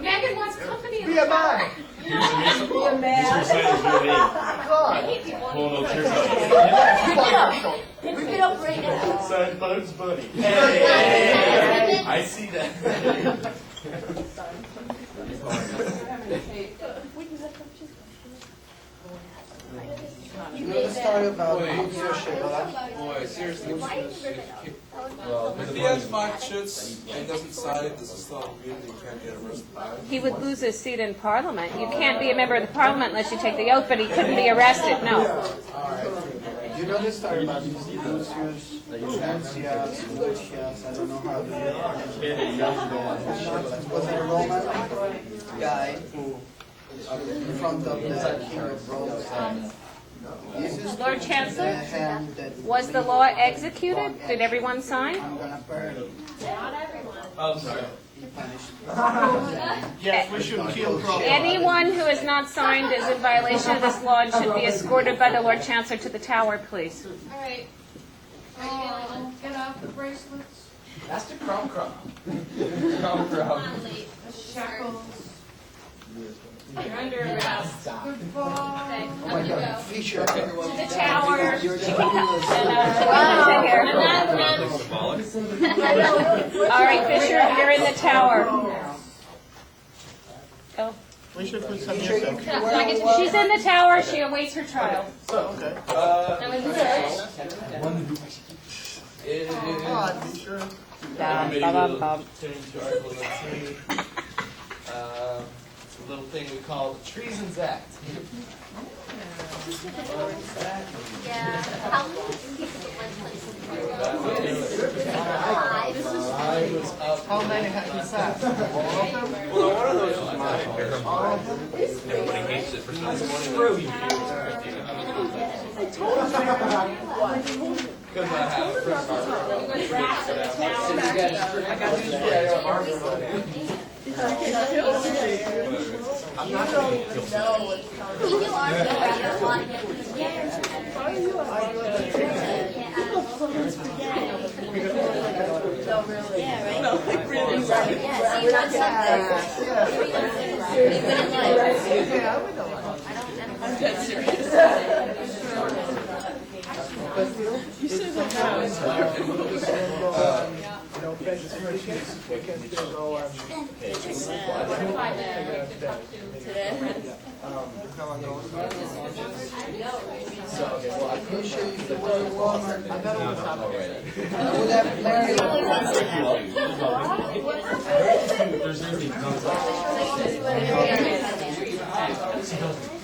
L: Megan wants company.
S: Be a man.
L: Be a man.
S: God.
H: Rip it up right now.
J: Sign Bugs Bunny. Hey, I see that.
S: You know the story about leadership, right?
Q: Boy, seriously.
J: Well,
Q: If he has 5 shirts and doesn't sign it, this is still immunity. You can't get arrested.
L: He would lose his seat in Parliament. You can't be a member of the Parliament unless you take the oath, but he couldn't be arrested, no.
S: You know the story about Lucius, I don't know how to was it a Roman guy who, in front of the king of Rome,
L: Lord Chancellor, was the law executed? Did everyone sign?
S: I'm gonna burn you.
H: Not everyone.
E: Oh, sorry.
S: Yes, we should kill crocodiles.
L: Anyone who has not signed is in violation of this law and should be escorted by the Lord Chancellor to the tower, please.
H: All right. Get off the bracelets.
K: That's the crown.
H: Shackles.
L: You're under arrest.
H: Goodbye.
S: Oh my God, Fisher.
L: To the tower.
S: You're
L: All right, Fisher, you're in the tower. Go.
I: We should put some music.
L: She's in the tower. She awaits her trial.
I: Okay.
L: That was the
I: Be sure.
J: Maybe we'll turn to Article 3. It's a little thing we call the Treasons Act.
H: Yeah. How many pieces of legislation?
I: How many have you said? All of them?
E: Well, one of those is mine. Everybody hates it for some reason.
J: Because I have a friend
I: I'm not going to kill somebody.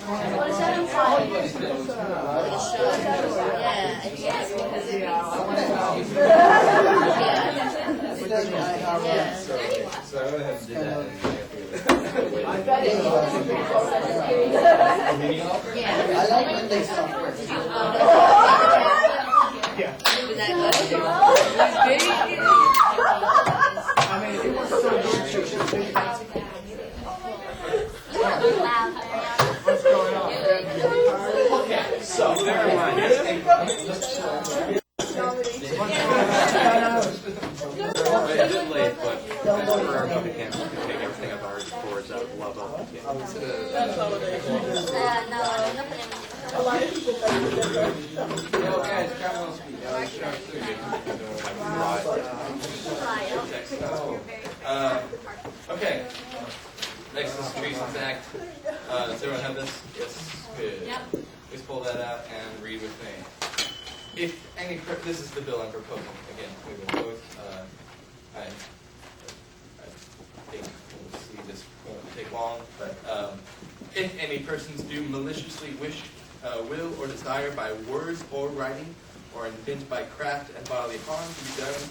H: What does that imply?
J: So I went ahead and did that.
S: I like when they suffer.
I: I mean, it was so good to what's going on?
J: Okay, so there are mine.
E: It's a bit late, but for our public camp, we can take everything I've already forged out of love of the camp.
P: A lot of people think
J: guys, come on speed. Okay. Next is the Treasons Act. Does everyone have this? Yes. Good.
N: Yep.
J: Please pull that out and read with me. If any, this is the bill I'm proposing. Again, we will both. I think we'll see this won't take long, but if any persons do maliciously wish, will, or desire by words or writing, or intend by craft and bodily harm to be done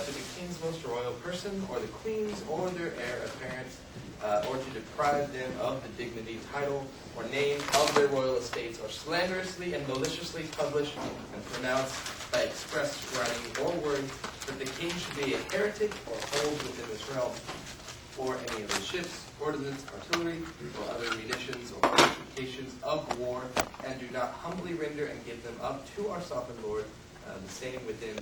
J: to the king's most royal person, or the queen's, or their heir apparent, or to deprive them of the dignity, title, or name of their royal estates, or slanderously and maliciously publish and pronounce by express writing or word that the king should be a heretic or hold within this realm, or any of the ships, ordnance, artillery, or other munitions or fortifications of war, and do not humbly render and give them up to our sovereign Lord, the same within